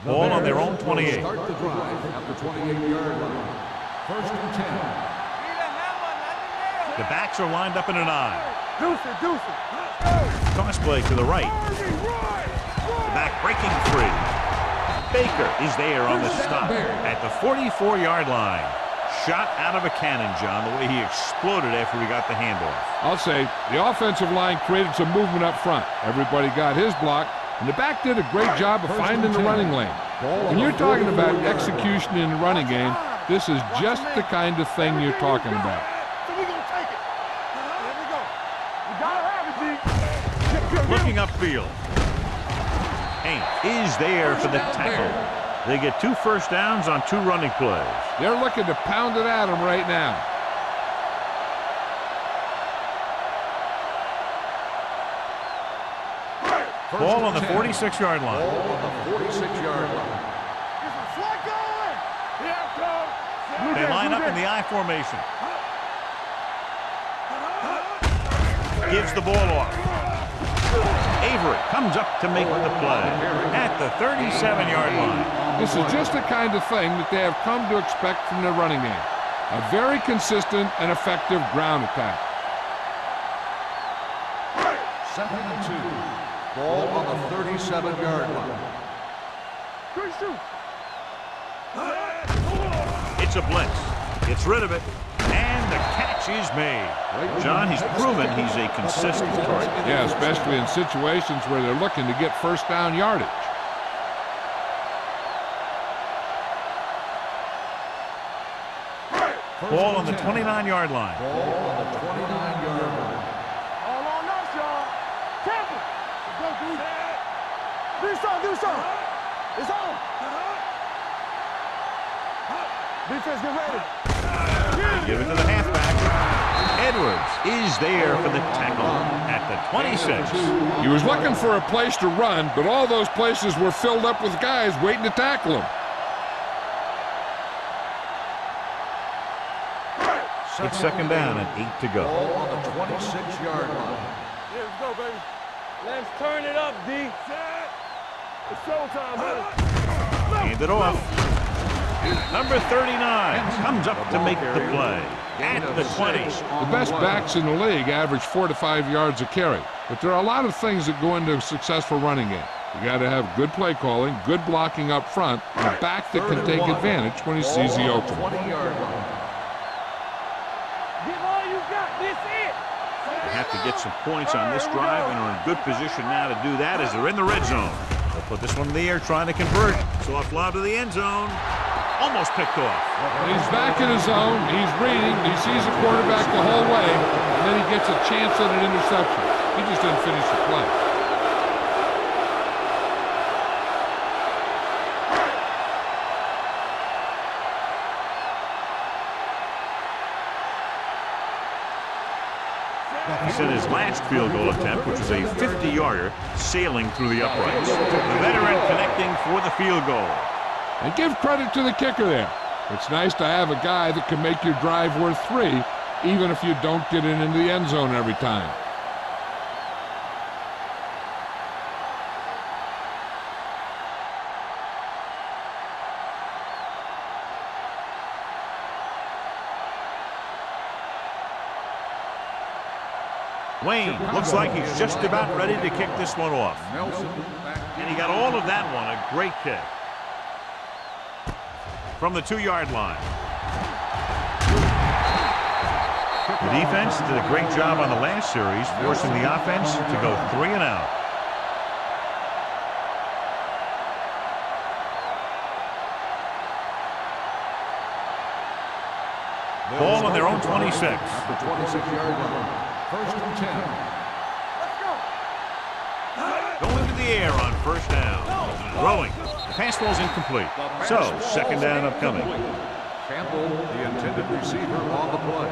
Ball on their own 28. Start the drive at the 28-yard line. 1st and 10. The backs are lined up in an I. Deuce it. Toss play to the right. The back breaking free. Baker is there on the stop at the 44-yard line. Shot out of a cannon, John, the way he exploded after he got the handoff. I'll say the offensive line created some movement up front. Everybody got his block, and the back did a great job of finding the running lane. When you're talking about execution in the running game, this is just the kind of thing you're talking about. So we're going to take it. Here we go. We got to have it, D. Looking upfield. Ain't is there for the tackle. They get 2 first downs on 2 running plays. They're looking to pound it at him right now. Ball on the 46-yard line. Ball on the 46-yard line. There's a flag going. Here it comes. They line up in the I formation. Gives the ball off. Avery comes up to make the play at the 37-yard line. This is just the kind of thing that they have come to expect from their running game. A very consistent and effective ground attack. 2nd and 2. Ball on the 37-yard line. Good shoot. It's a blitz. Gets rid of it. And the catch is made. John, he's proven he's a consistent target. Yeah, especially in situations where they're looking to get first down yardage. Ball on the 29-yard line. Ball on the 29-yard line. All on us, y'all. Tampa. Let's go, D. Do something. It's on. Defense, get ready. Give it to the halfback. Edwards is there for the tackle at the 26. He was looking for a place to run, but all those places were filled up with guys waiting to tackle him. It's 2nd down and 8 to go. Ball on the 26-yard line. Here we go, baby. Let's turn it up, D. It's showtime, baby. Hand it off. Number 39 comes up to make the play at the 20. The best backs in the league average 4 to 5 yards a carry, but there are a lot of things that go into a successful running game. You got to have good play calling, good blocking up front, and a back that can take advantage when he sees the opening. 20-yard line. Give all you got. This it. They have to get some points on this drive and are in good position now to do that as they're in the red zone. They'll put this one in the air trying to convert. Soft lob to the end zone. Almost picked off. He's back in his zone. He's reading. He sees the quarterback the whole way, and then he gets a chance at an interception. He just didn't finish the play. He set his last field goal attempt, which was a 50-yarder, sailing through the uprights. The veteran connecting for the field goal. And give credit to the kicker there. It's nice to have a guy that can make your drive worth 3, even if you don't get it into the end zone every time. Wayne looks like he's just about ready to kick this one off. And he got all of that one, a great kick. From the 2-yard line. The defense did a great job on the last series, forcing the offense to go 3 and out. Ball on their own 26. At the 26-yard line. 1st and 10. Going to the air on 1st down. Throwing. The pass ball's incomplete. So, 2nd down upcoming. Campbell, the intended receiver, on the play.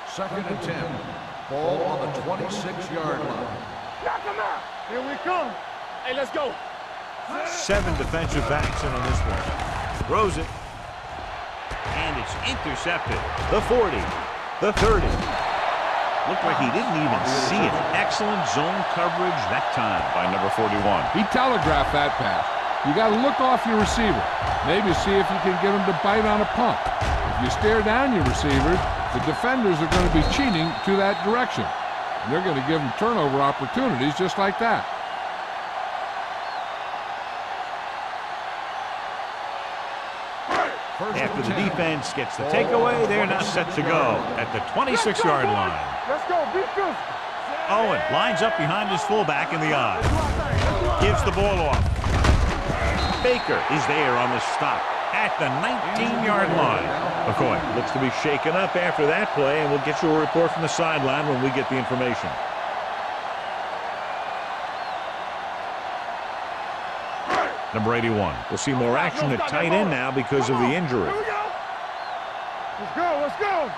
Second and 10. Ball on the 26-yard line. Knock him out. Here we come. Hey, let's go. 7 defensive backs in on this one. Throws it. And it's intercepted. The 40. The 30. Looked like he didn't even see it. Excellent zone coverage that time by number 41. He telegraphed that pass. You got to look off your receiver. Maybe see if you can get him to bite on a pump. If you stare down your receiver, the defenders are going to be cheating to that direction. And they're going to give them turnover opportunities just like that. After the defense gets the takeaway, they're now set to go at the 26-yard line. Let's go. Beat this. Owen lines up behind his fullback in the I. Gives the ball off. Baker is there on the stop at the 19-yard line. McCoy looks to be shaken up after that play, and we'll get you a report from the sideline when we get the information. Number 81. We'll see more action at tight end now because of the injury. Here we go. Let's go. Let's go.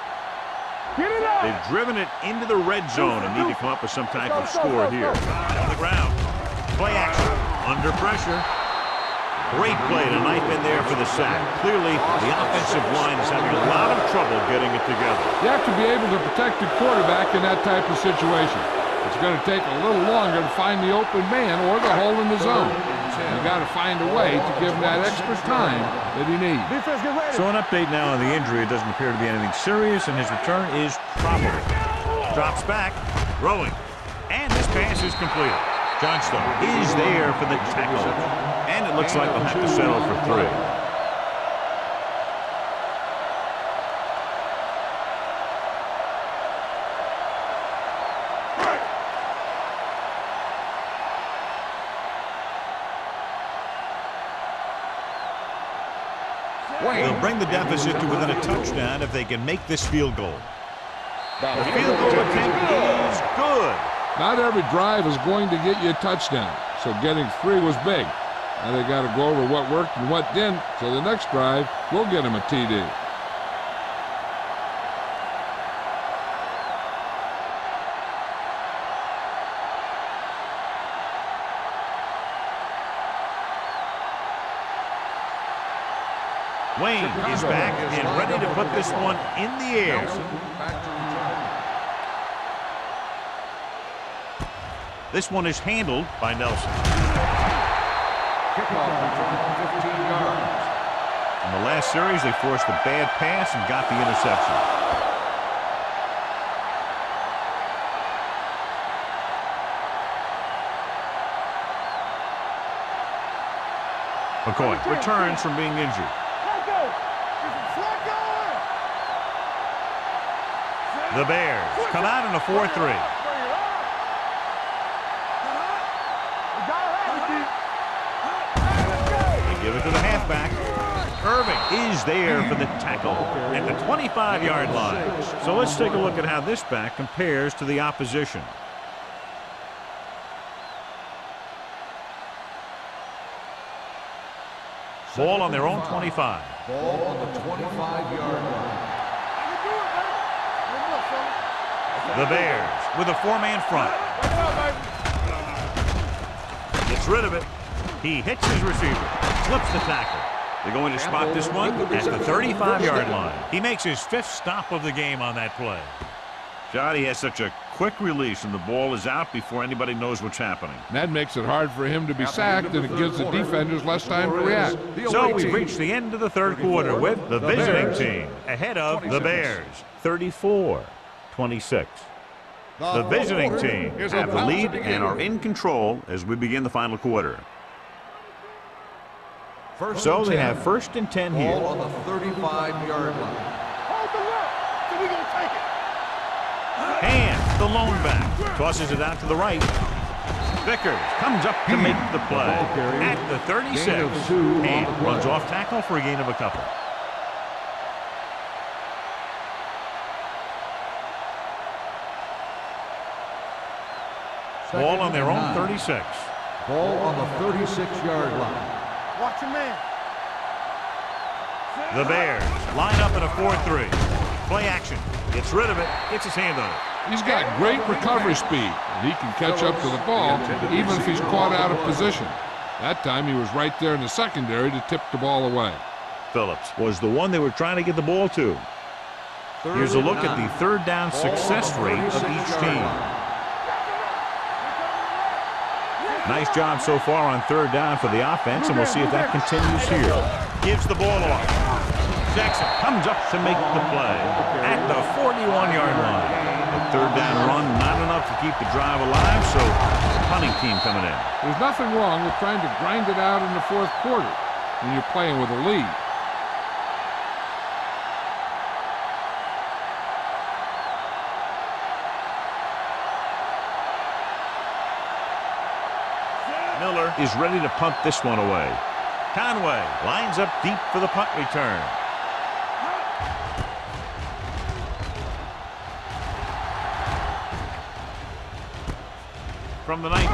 Get it up. They've driven it into the red zone and need to come up with some type of score here. On the ground. Play action. Under pressure. Great play to knife in there for the sack. Clearly, the offensive line is having a lot of trouble getting it together. You have to be able to protect the quarterback in that type of situation. It's going to take a little longer to find the open man or the hole in the zone. You got to find a way to give him that extra time that he needs. Defense, get ready. So an update now on the injury. It doesn't appear to be anything serious, and his return is probable. Drops back, throwing, and this pass is completed. Johnstone is there for the tackle, and it looks like they'll have to settle for 3. They'll bring the deficit to within a touchdown if they can make this field goal. The field goal attempt is good. Not every drive is going to get you a touchdown, so getting 3 was big. Now they got to go over what worked and what didn't, so the next drive will get him a TD. Wayne is back and ready to put this one in the air. This one is handled by Nelson. Kickoff return 15 yards. In the last series, they forced a bad pass and got the interception. McCoy returns from being injured. The Bears come out in a 4-3. They give it to the halfback. Irving is there for the tackle at the 25-yard line. So let's take a look at how this back compares to the opposition. Ball on their own 25. Ball on the 25-yard line. The Bears with a 4-man front. Gets rid of it. He hits his receiver. Slips the tackle. They're going to spot this one at the 35-yard line. He makes his 5th stop of the game on that play. Jody has such a quick release, and the ball is out before anybody knows what's happening. And that makes it hard for him to be sacked, and it gives the defenders less time to react. So we've reached the end of the 3rd quarter with the visiting team ahead of the Bears, 34-26. The visiting team have the lead and are in control as we begin the final quarter. So they have 1st and 10 here. Ball on the 35-yard line. Hold the look. So we gonna take it. Hands the lone back. Tosses it out to the right. Vickers comes up to make the play. At the 36. And runs off tackle for a gain of a couple. Ball on their own 36. Ball on the 36-yard line. Watch your man. The Bears line up in a 4-3. Play action. Gets rid of it. Gets his hand on it. He's got great recovery speed, and he can catch up to the ball even if he's caught out of position. That time he was right there in the secondary to tip the ball away. Phillips was the one they were trying to get the ball to. Here's a look at the 3rd down success rate of each team. Nice job so far on 3rd down for the offense, and we'll see if that continues here. Gives the ball off. Jackson comes up to make the play at the 41-yard line. The 3rd down run, not enough to keep the drive alive, so the punting team coming in. There's nothing wrong with trying to grind it out in the 4th quarter when you're playing with a lead. Miller is ready to punt this one away. Conway lines up deep for the punt return. From the 19.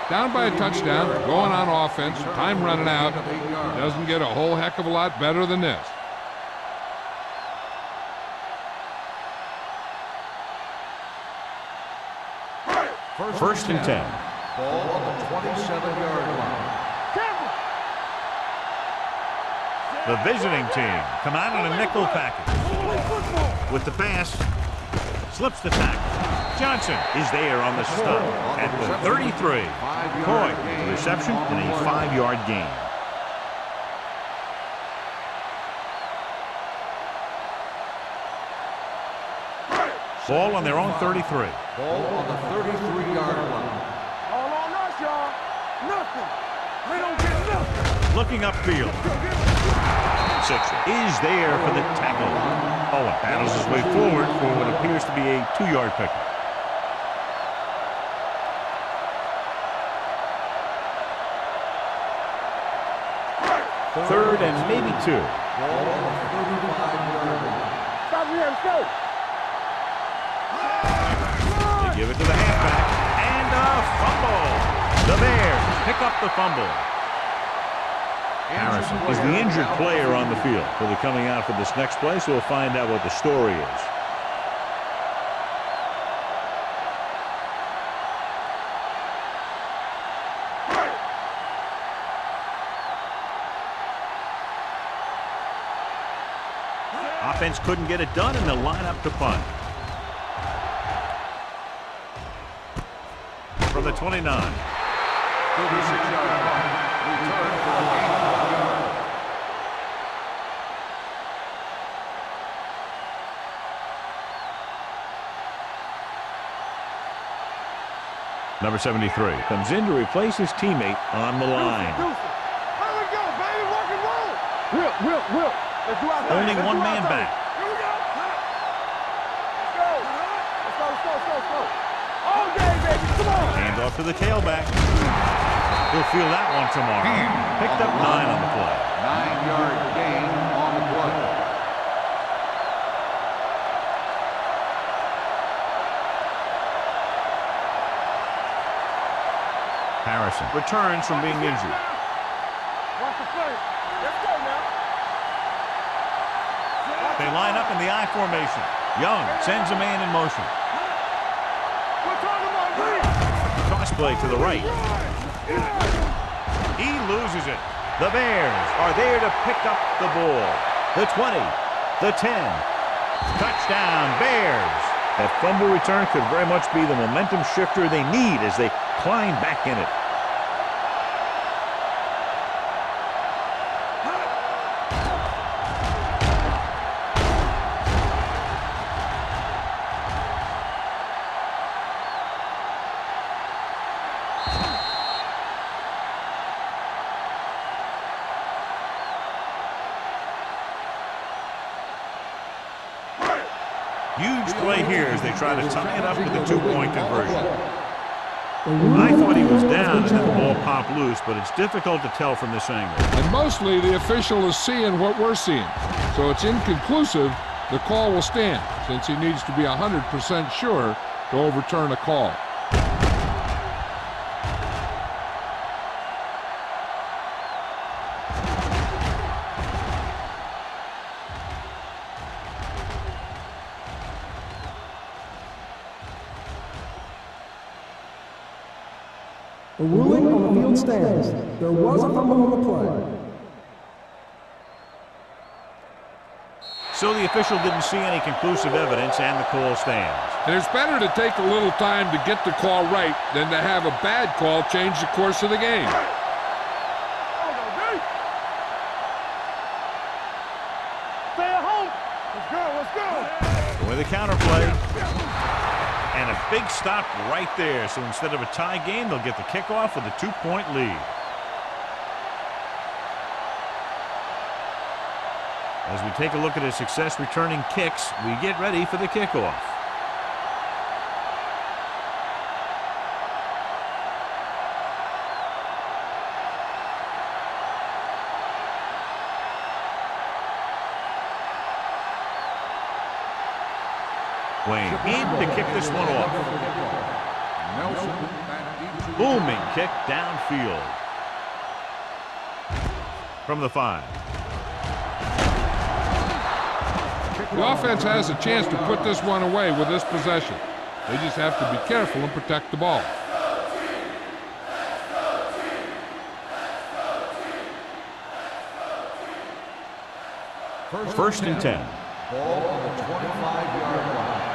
Down by a touchdown, going on offense, time running out. Doesn't get a whole heck of a lot better than this. First and 10. Ball on the 27-yard line. The visiting team come out in a nickel package. With the pass, slips the tackle. Johnson is there on the stop at the 33. Coy, the reception and a 5-yard gain. Ball on their own 33. Ball on the 33-yard line. All on us, y'all. Nothing. They don't get nothing. Looking upfield. Sixer is there for the tackle. Owen battles his way forward for what appears to be a 2-yard pickup. Third and maybe 2. Ball on the 35-yard line. Stop here, let's go. They give it to the halfback. And a fumble. The Bears pick up the fumble. Harrison is the injured player on the field. He'll be coming out for this next play, so we'll find out what the story is. Offense couldn't get it done, and they'll line up to punt. From the 29. 36-yard punt. Return for a gain of 1 yard. Number 73 comes in to replace his teammate on the line. How we go, baby? Rock and roll. Will. Let's do our thing. Only one man back. Here we go. Let's go. All day, baby. Come on. Hand off to the tailback. He'll feel that one tomorrow. Picked up 9 on the play. 9-yard gain on the play. Harrison returns from being injured. Watch the play. Let's go now. They line up in the I formation. Young sends a man in motion. We're talking about me. Toss play to the right. He loses it. The Bears are there to pick up the ball. The 20, the 10. Touchdown, Bears. That fumble return could very much be the momentum shifter they need as they climb back in it. Huge play here as they try to tie it up with the two-point conversion. I thought he was down and then the ball popped loose, but it's difficult to tell from this angle. And mostly the official is seeing what we're seeing. So it's inconclusive. The call will stand since he needs to be 100% sure to overturn a call. The ruling on the field stands. There was a fumble on the play. So the official didn't see any conclusive evidence, and the call stands. And it's better to take a little time to get the call right than to have a bad call change the course of the game. Stay at home. Let's go, let's go. With a counterplay. And a big stop right there. So instead of a tie game, they'll get the kickoff with a 2-point lead. As we take a look at his success returning kicks, we get ready for the kickoff. Wayne in to kick this one off. Booming kick downfield. From the 5. The offense has a chance to put this one away with this possession. They just have to be careful and protect the ball. First and 10. Ball on the 25-yard line.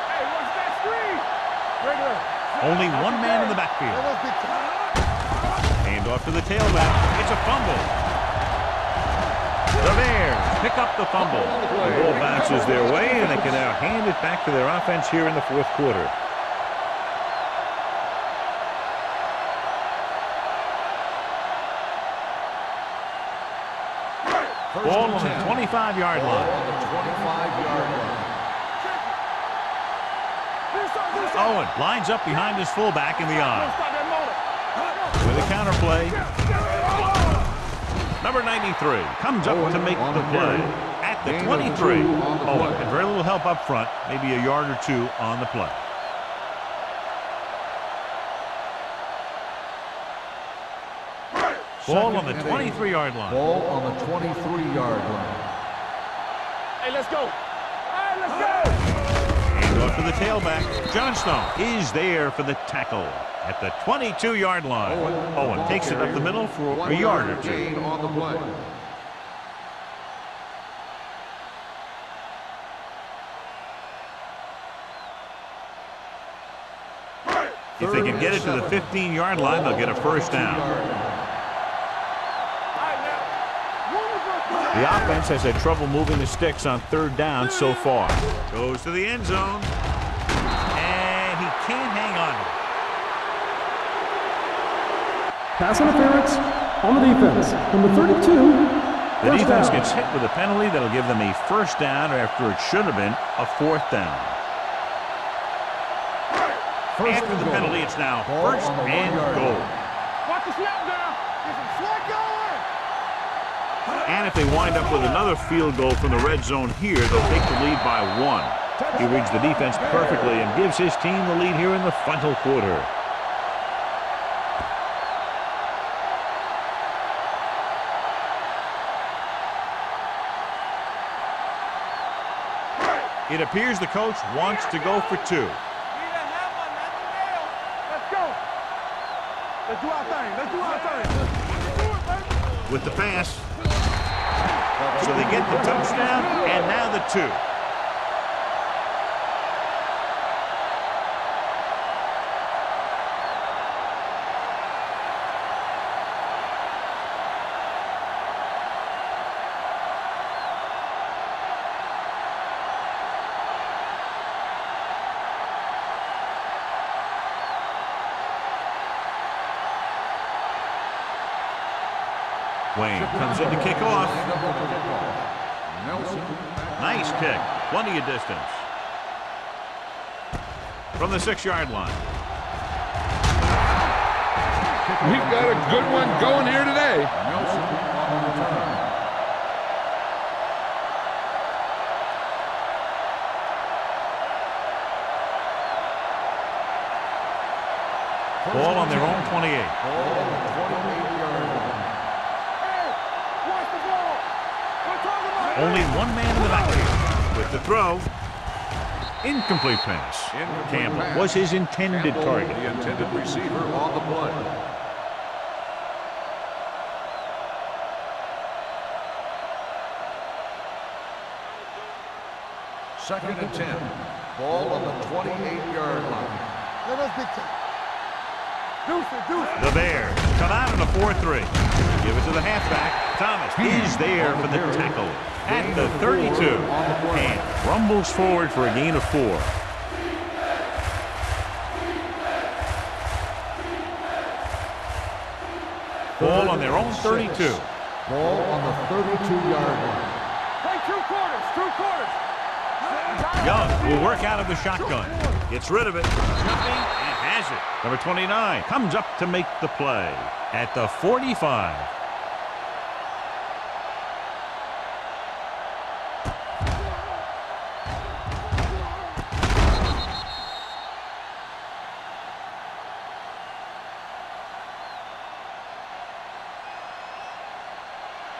Hey, watch that screen. Regular. Only one man in the backfield. Hand off to the tailback. It's a fumble. The Bears pick up the fumble. The ball bounces their way, and they can now hand it back to their offense here in the fourth quarter. Ball on the 25-yard line. On the 25-yard line. Owen lines up behind his fullback in the eye. With a counterplay. Number 93 comes up to make the play at the 23. Owen had very little help up front, maybe a yard or two on the play. Ball on the 23-yard line. Ball on the 23-yard line. Hey, let's go. Hey, let's go. Hand off to the tailback. Johnstone is there for the tackle at the 22-yard line. Owen takes it up the middle for a yard or two. Gain on the play. If they can get it to the 15-yard line, they'll get a first down. The offense has had trouble moving the sticks on third down so far. Goes to the end zone, and he can't hang on to it. Pass interference on the defense. Number 32. The defense down. gets hit with a penalty that'll give them a first down after it should have been a fourth down. After the penalty, it's now first and goal. Watch the snap now. Get some slack going. And if they wind up with another field goal from the red zone here, they'll take the lead by 1. He reads the defense perfectly and gives his team the lead here in the final quarter. It appears the coach wants to go for 2. Let's go. Let's do our thing. Let's do our thing. With the pass. So they get the touchdown, and now the 2. Wayne comes in to kick off. Nice kick. Plenty of distance. from the 6-yard line. We've got a good one going here today. Nelson on the return. Ball on their own 28. Ball on the 28-yard line. Hey, watch the ball. We're talking about Only one man in the backfield. With the throw. Incomplete pass. Campbell was his intended Campbell, target. the intended receiver on the play. Second and 10. Ball on the 28-yard line. Let us dictate. Deuce. The Bears come out in a 4-3. Give it to the halfback. Thomas is there for the tackle at the 32. And rumbles forward for a gain of 4. Ball on their own 32. Ball on the 32-yard line. Play 2 quarters. Young will work out of the shotgun. Gets rid of it. Jumping and has it. Number 29 comes up to make the play at the 45.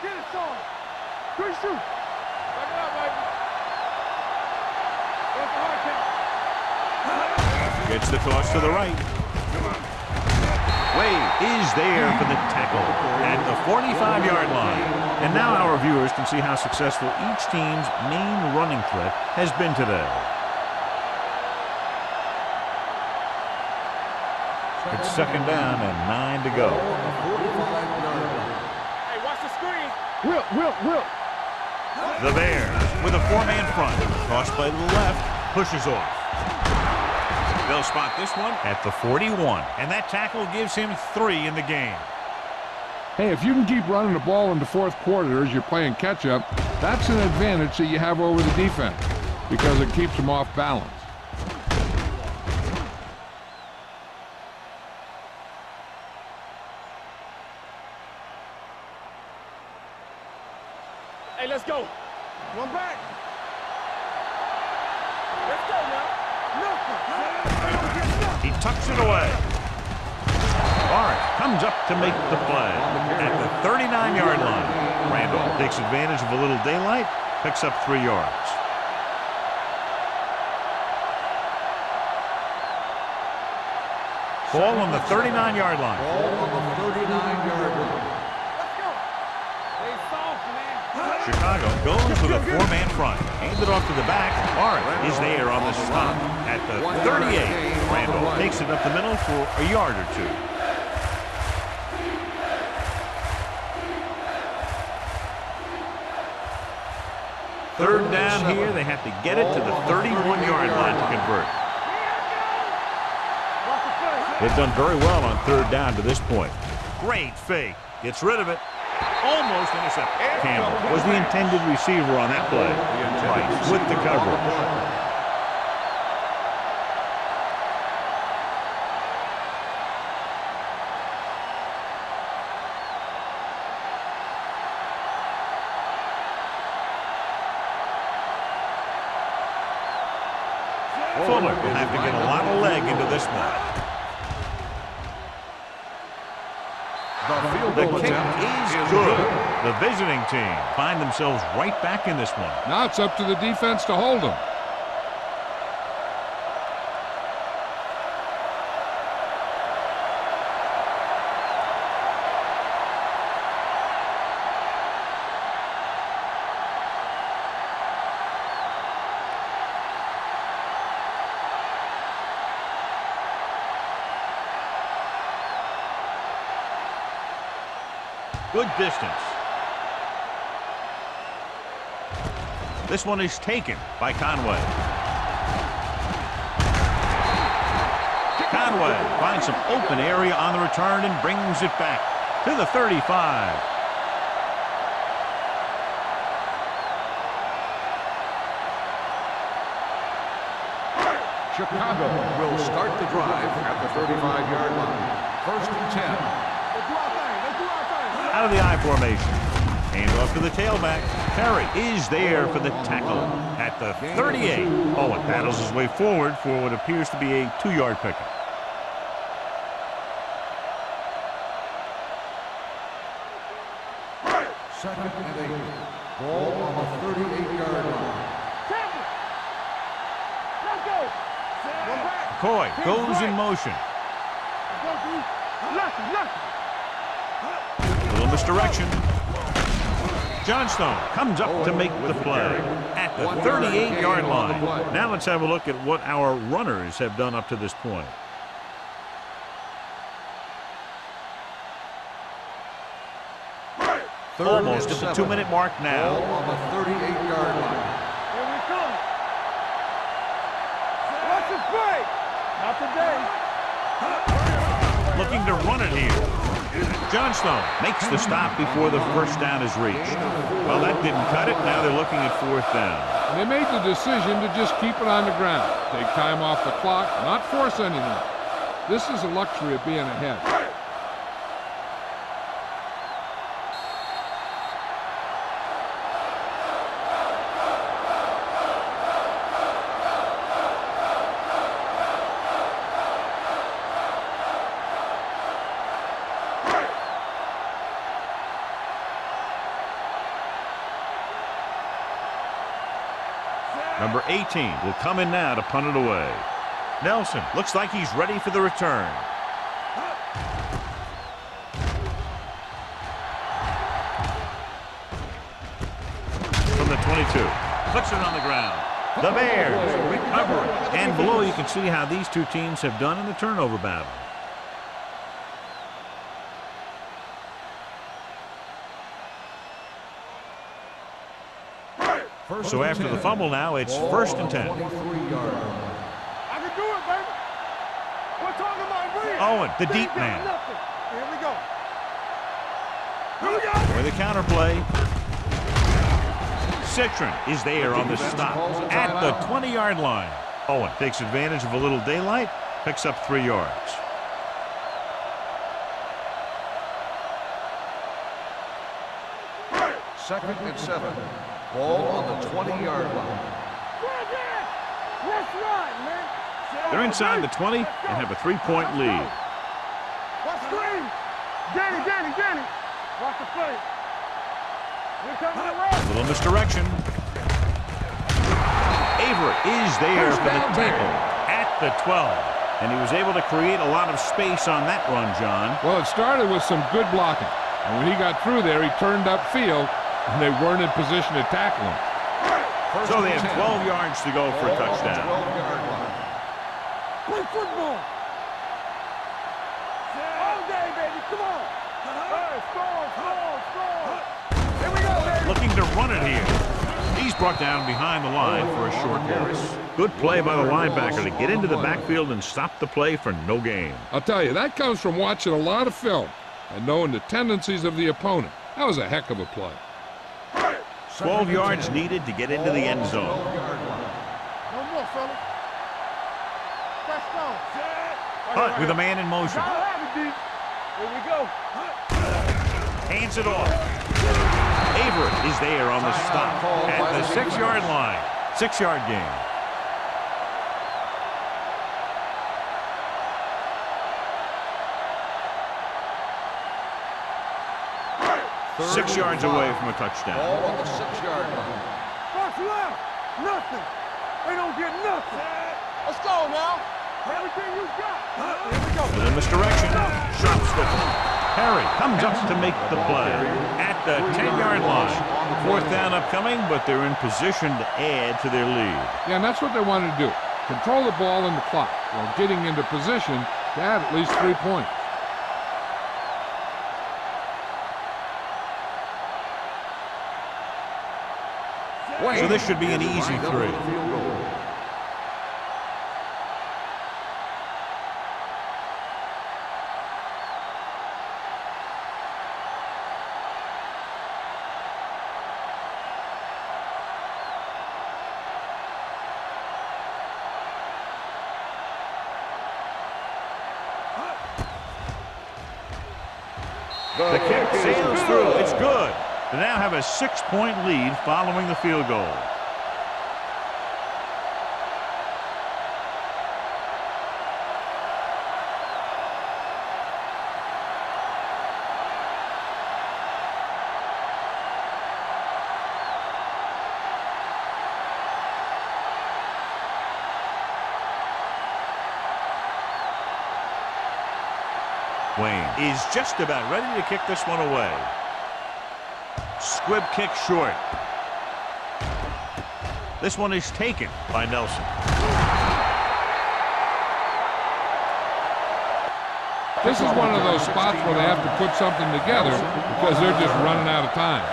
Get it started. 3 shoot. Back it up, baby. What's the hard count? Gets the toss to the right. Wade is there for the tackle at the 45-yard line. And now our viewers can see how successful each team's main running threat has been today. It's second down and 9 to go. Hey, watch the screen. Will. The Bears with a 4-man front. Cross play to the left, pushes off. They'll spot this one at the 41, and that tackle gives him 3 in the game. Hey, if you can keep running the ball in the fourth quarter as you're playing catch-up, that's an advantage that you have over the defense because it keeps them off balance. Hey, let's go. One back. Let's go now. He tucks it away. Lawrence comes up to make the play at the 39-yard line. Randolph takes advantage of a little daylight, picks up 3 yards. Ball on the 39-yard line. Ball on the 39-yard line. Let's go. Stay soft, man. Chicago goes with a 4-man front. Hands it off to the back. Lawrence is there on the stop at the 38. Randolph takes it up the middle for a yard or 2. Third down here. They have to get it to the 31-yard line to convert. They've done very well on third down to this point. Great fake. Gets rid of it. Almost intercepted. Campbell was the intended receiver on that play. Price with the coverage. Fuller will have to get a lot of leg into this one. The kick is good. The visiting team find themselves right back in this one. Now it's up to the defense to hold them. Good distance. This one is taken by Conway. Conway finds some open area on the return and brings it back to the 35. Chicago will start the drive at the 35-yard line. First and 10. Let's do our thing. Let's do our thing. Out of the I formation. Hand off to the tailback. Perry is there for the tackle at the 38. Owen battles his way forward for what appears to be a 2-yard pickup. Second and 8. Ball on the 38-yard line. Let's go. One back. McCoy goes in motion. Go, D. Left. Little misdirection. Johnstone comes up to make the play at the 38-yard line. Now let's have a look at what our runners have done up to this point. Almost at the 2-minute mark now. Ball on the 38-yard line. Here we come. Watch the play. Not today. Looking to run it here. Johnstone makes the stop before the first down is reached. Well, that didn't cut it. Now they're looking at 4th down. And they made the decision to just keep it on the ground. Take time off the clock, not force anything. This is the luxury of being ahead. Number 18 will come in now to punt it away. Nelson looks like he's ready for the return. From the 22, puts it on the ground. The Bears recover it. And below you can see how these two teams have done in the turnover battle. So after the fumble now, it's 1st and 10. I can do it, baby. We're talking about Green. Owen, the deep man. Here we go. For the counterplay. Citron is there on the stop at the 20-yard line. Owen takes advantage of a little daylight, picks up 3 yards. Second and 7. Ball on the 20-yard line. Let's run, man. They're inside the 20 and have a 3-point lead. Watch Green. Danny. Watch the play. Here comes the rush. A little misdirection. Averett is there for the tackle at the 12. And he was able to create a lot of space on that run, John. Well, it started with some good blocking. And when he got through there, he turned upfield, and they weren't in position to tackle him. So they have 12 yards to go for a touchdown. Play football. All day, baby. Come on. Hey, score. Here we go, baby. Looking to run it here. He's brought down behind the line for a short loss. Good play by the linebacker to get into the backfield and stop the play for no gain. I'll tell you, that comes from watching a lot of film and knowing the tendencies of the opponent. That was a heck of a play. 12 yards needed to get into the end zone. No more, fella. Let's go. Hunt with a man in motion. Here we go. Hands it off. Averett is there on the stop at the 6-yard line. 6-yard gain. Six yards away from a touchdown. Ball on the 6-yard line. What's left? Nothing. They don't get nothing. Let's go now. Everything you got. Here we go. With a misdirection. Shot stiffen. Perry comes up to make the play at the 10-yard line. 4th down upcoming, but they're in position to add to their lead. Yeah, and that's what they wanted to do. Control the ball and the clock while getting into position to add at least 3 points. So this should be an easy 3. The kick sails through. It's good. They now have a 6-point lead following the field goal. Wayne is just about ready to kick this one away. Squib kick short. This one is taken by Nelson. This is one of those spots where they have to put something together because they're just running out of time.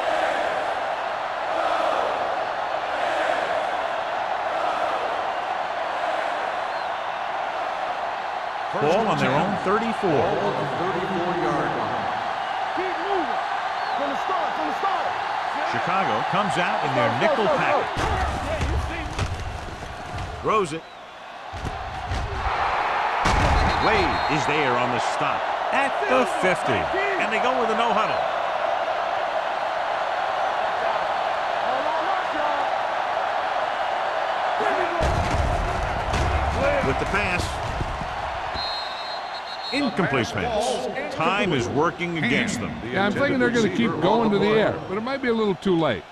Ball on their own 34. Ball on the 34-yard line. Keep moving. From the start, from the start. Chicago comes out in their nickel package. Throws it. Wade is there on the stop at the 50. And they go with a no huddle. With the pass. Incomplete pass. Time is working against them. Yeah, I'm thinking they're going to keep going to the air, but it might be a little too late.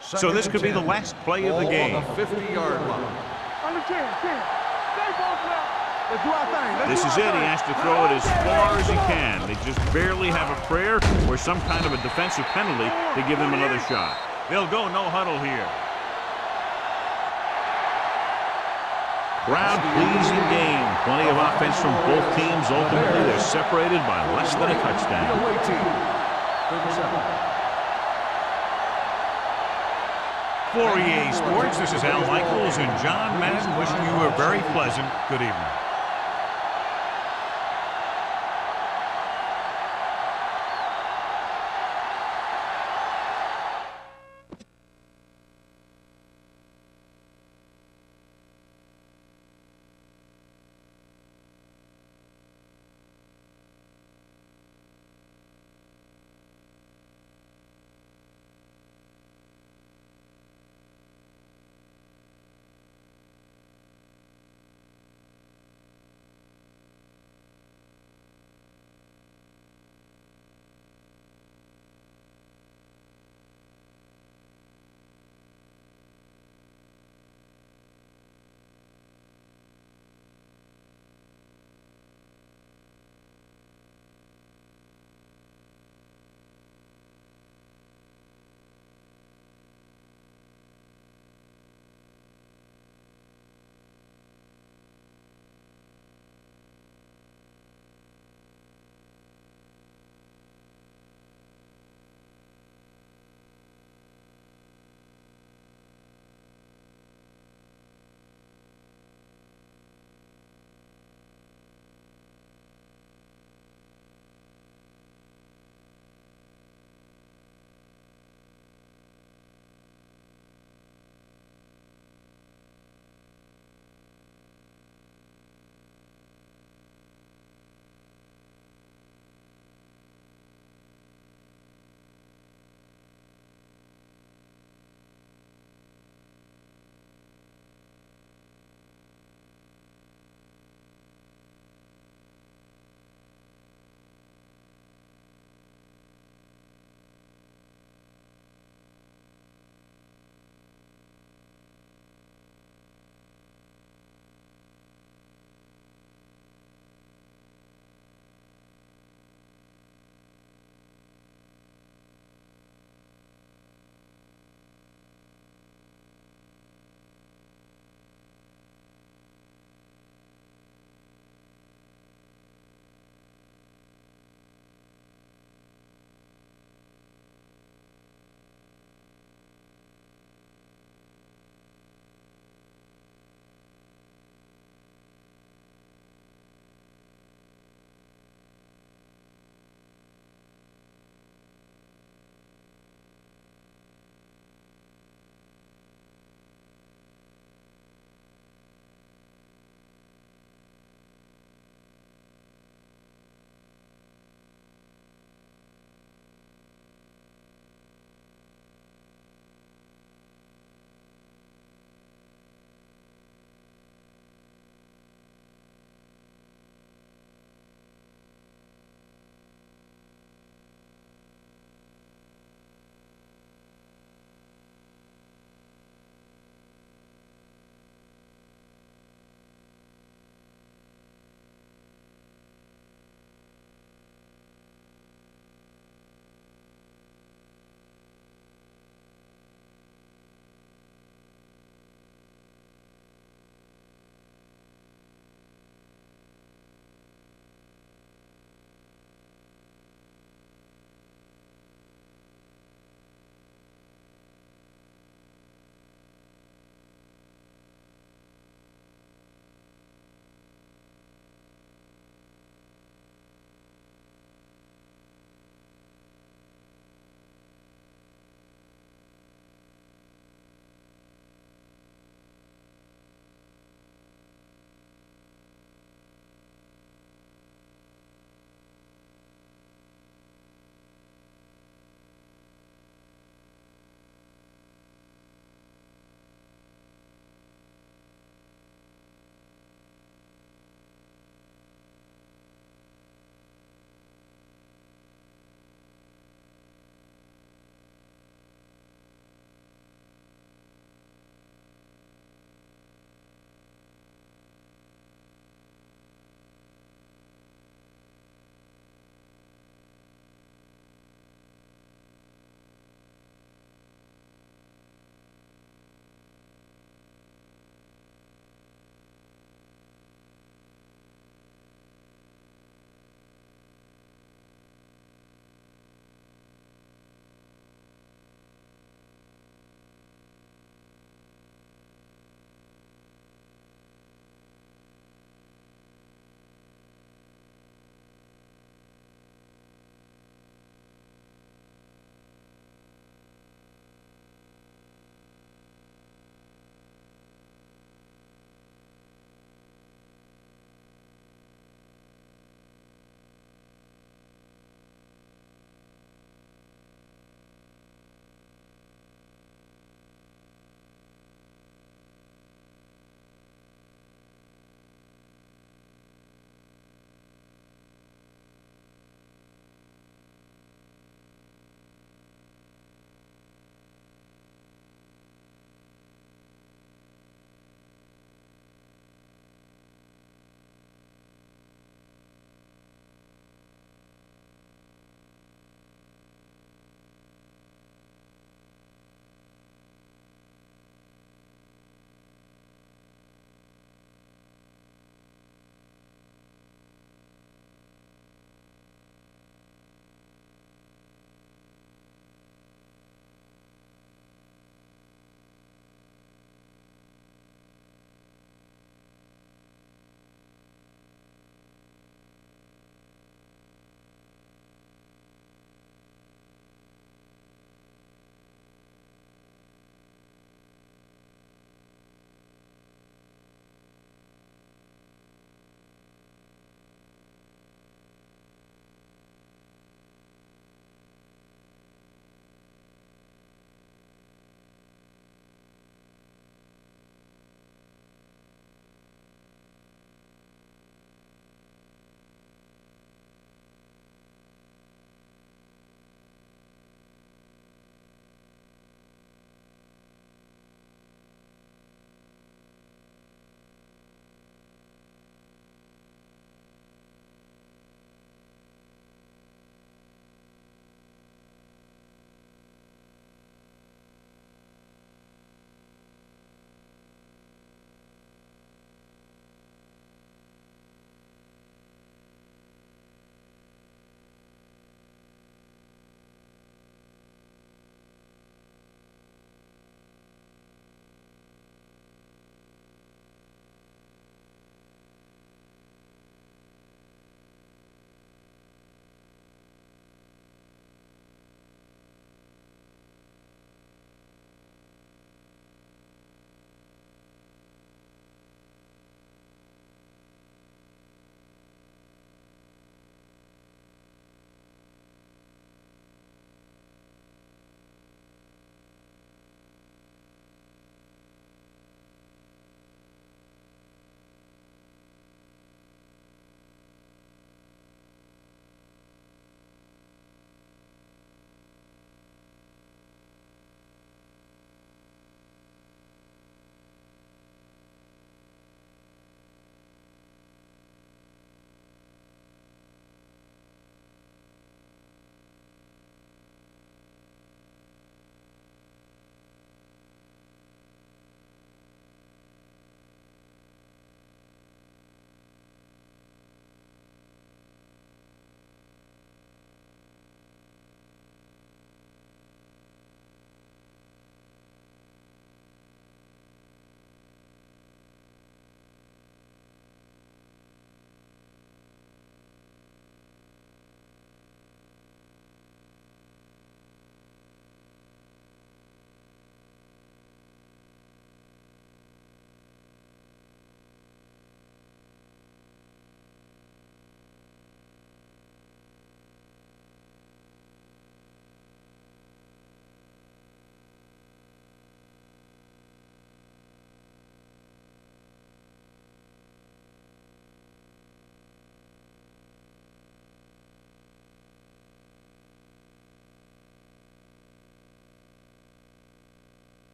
So this could be the last play of the game. On the 50-yard line. Under 10. Stay both left. Let's do our thing. This is it. He has to throw it as far as he can. They just barely have a prayer or some kind of a defensive penalty to give them another shot. They'll go no huddle here. Crowd pleasing game. Plenty of offense from both teams. Ultimately, they're separated by less than a touchdown. The away team, 37. For EA Sports, this is Al Michaels and John Madden wishing you a very pleasant good evening.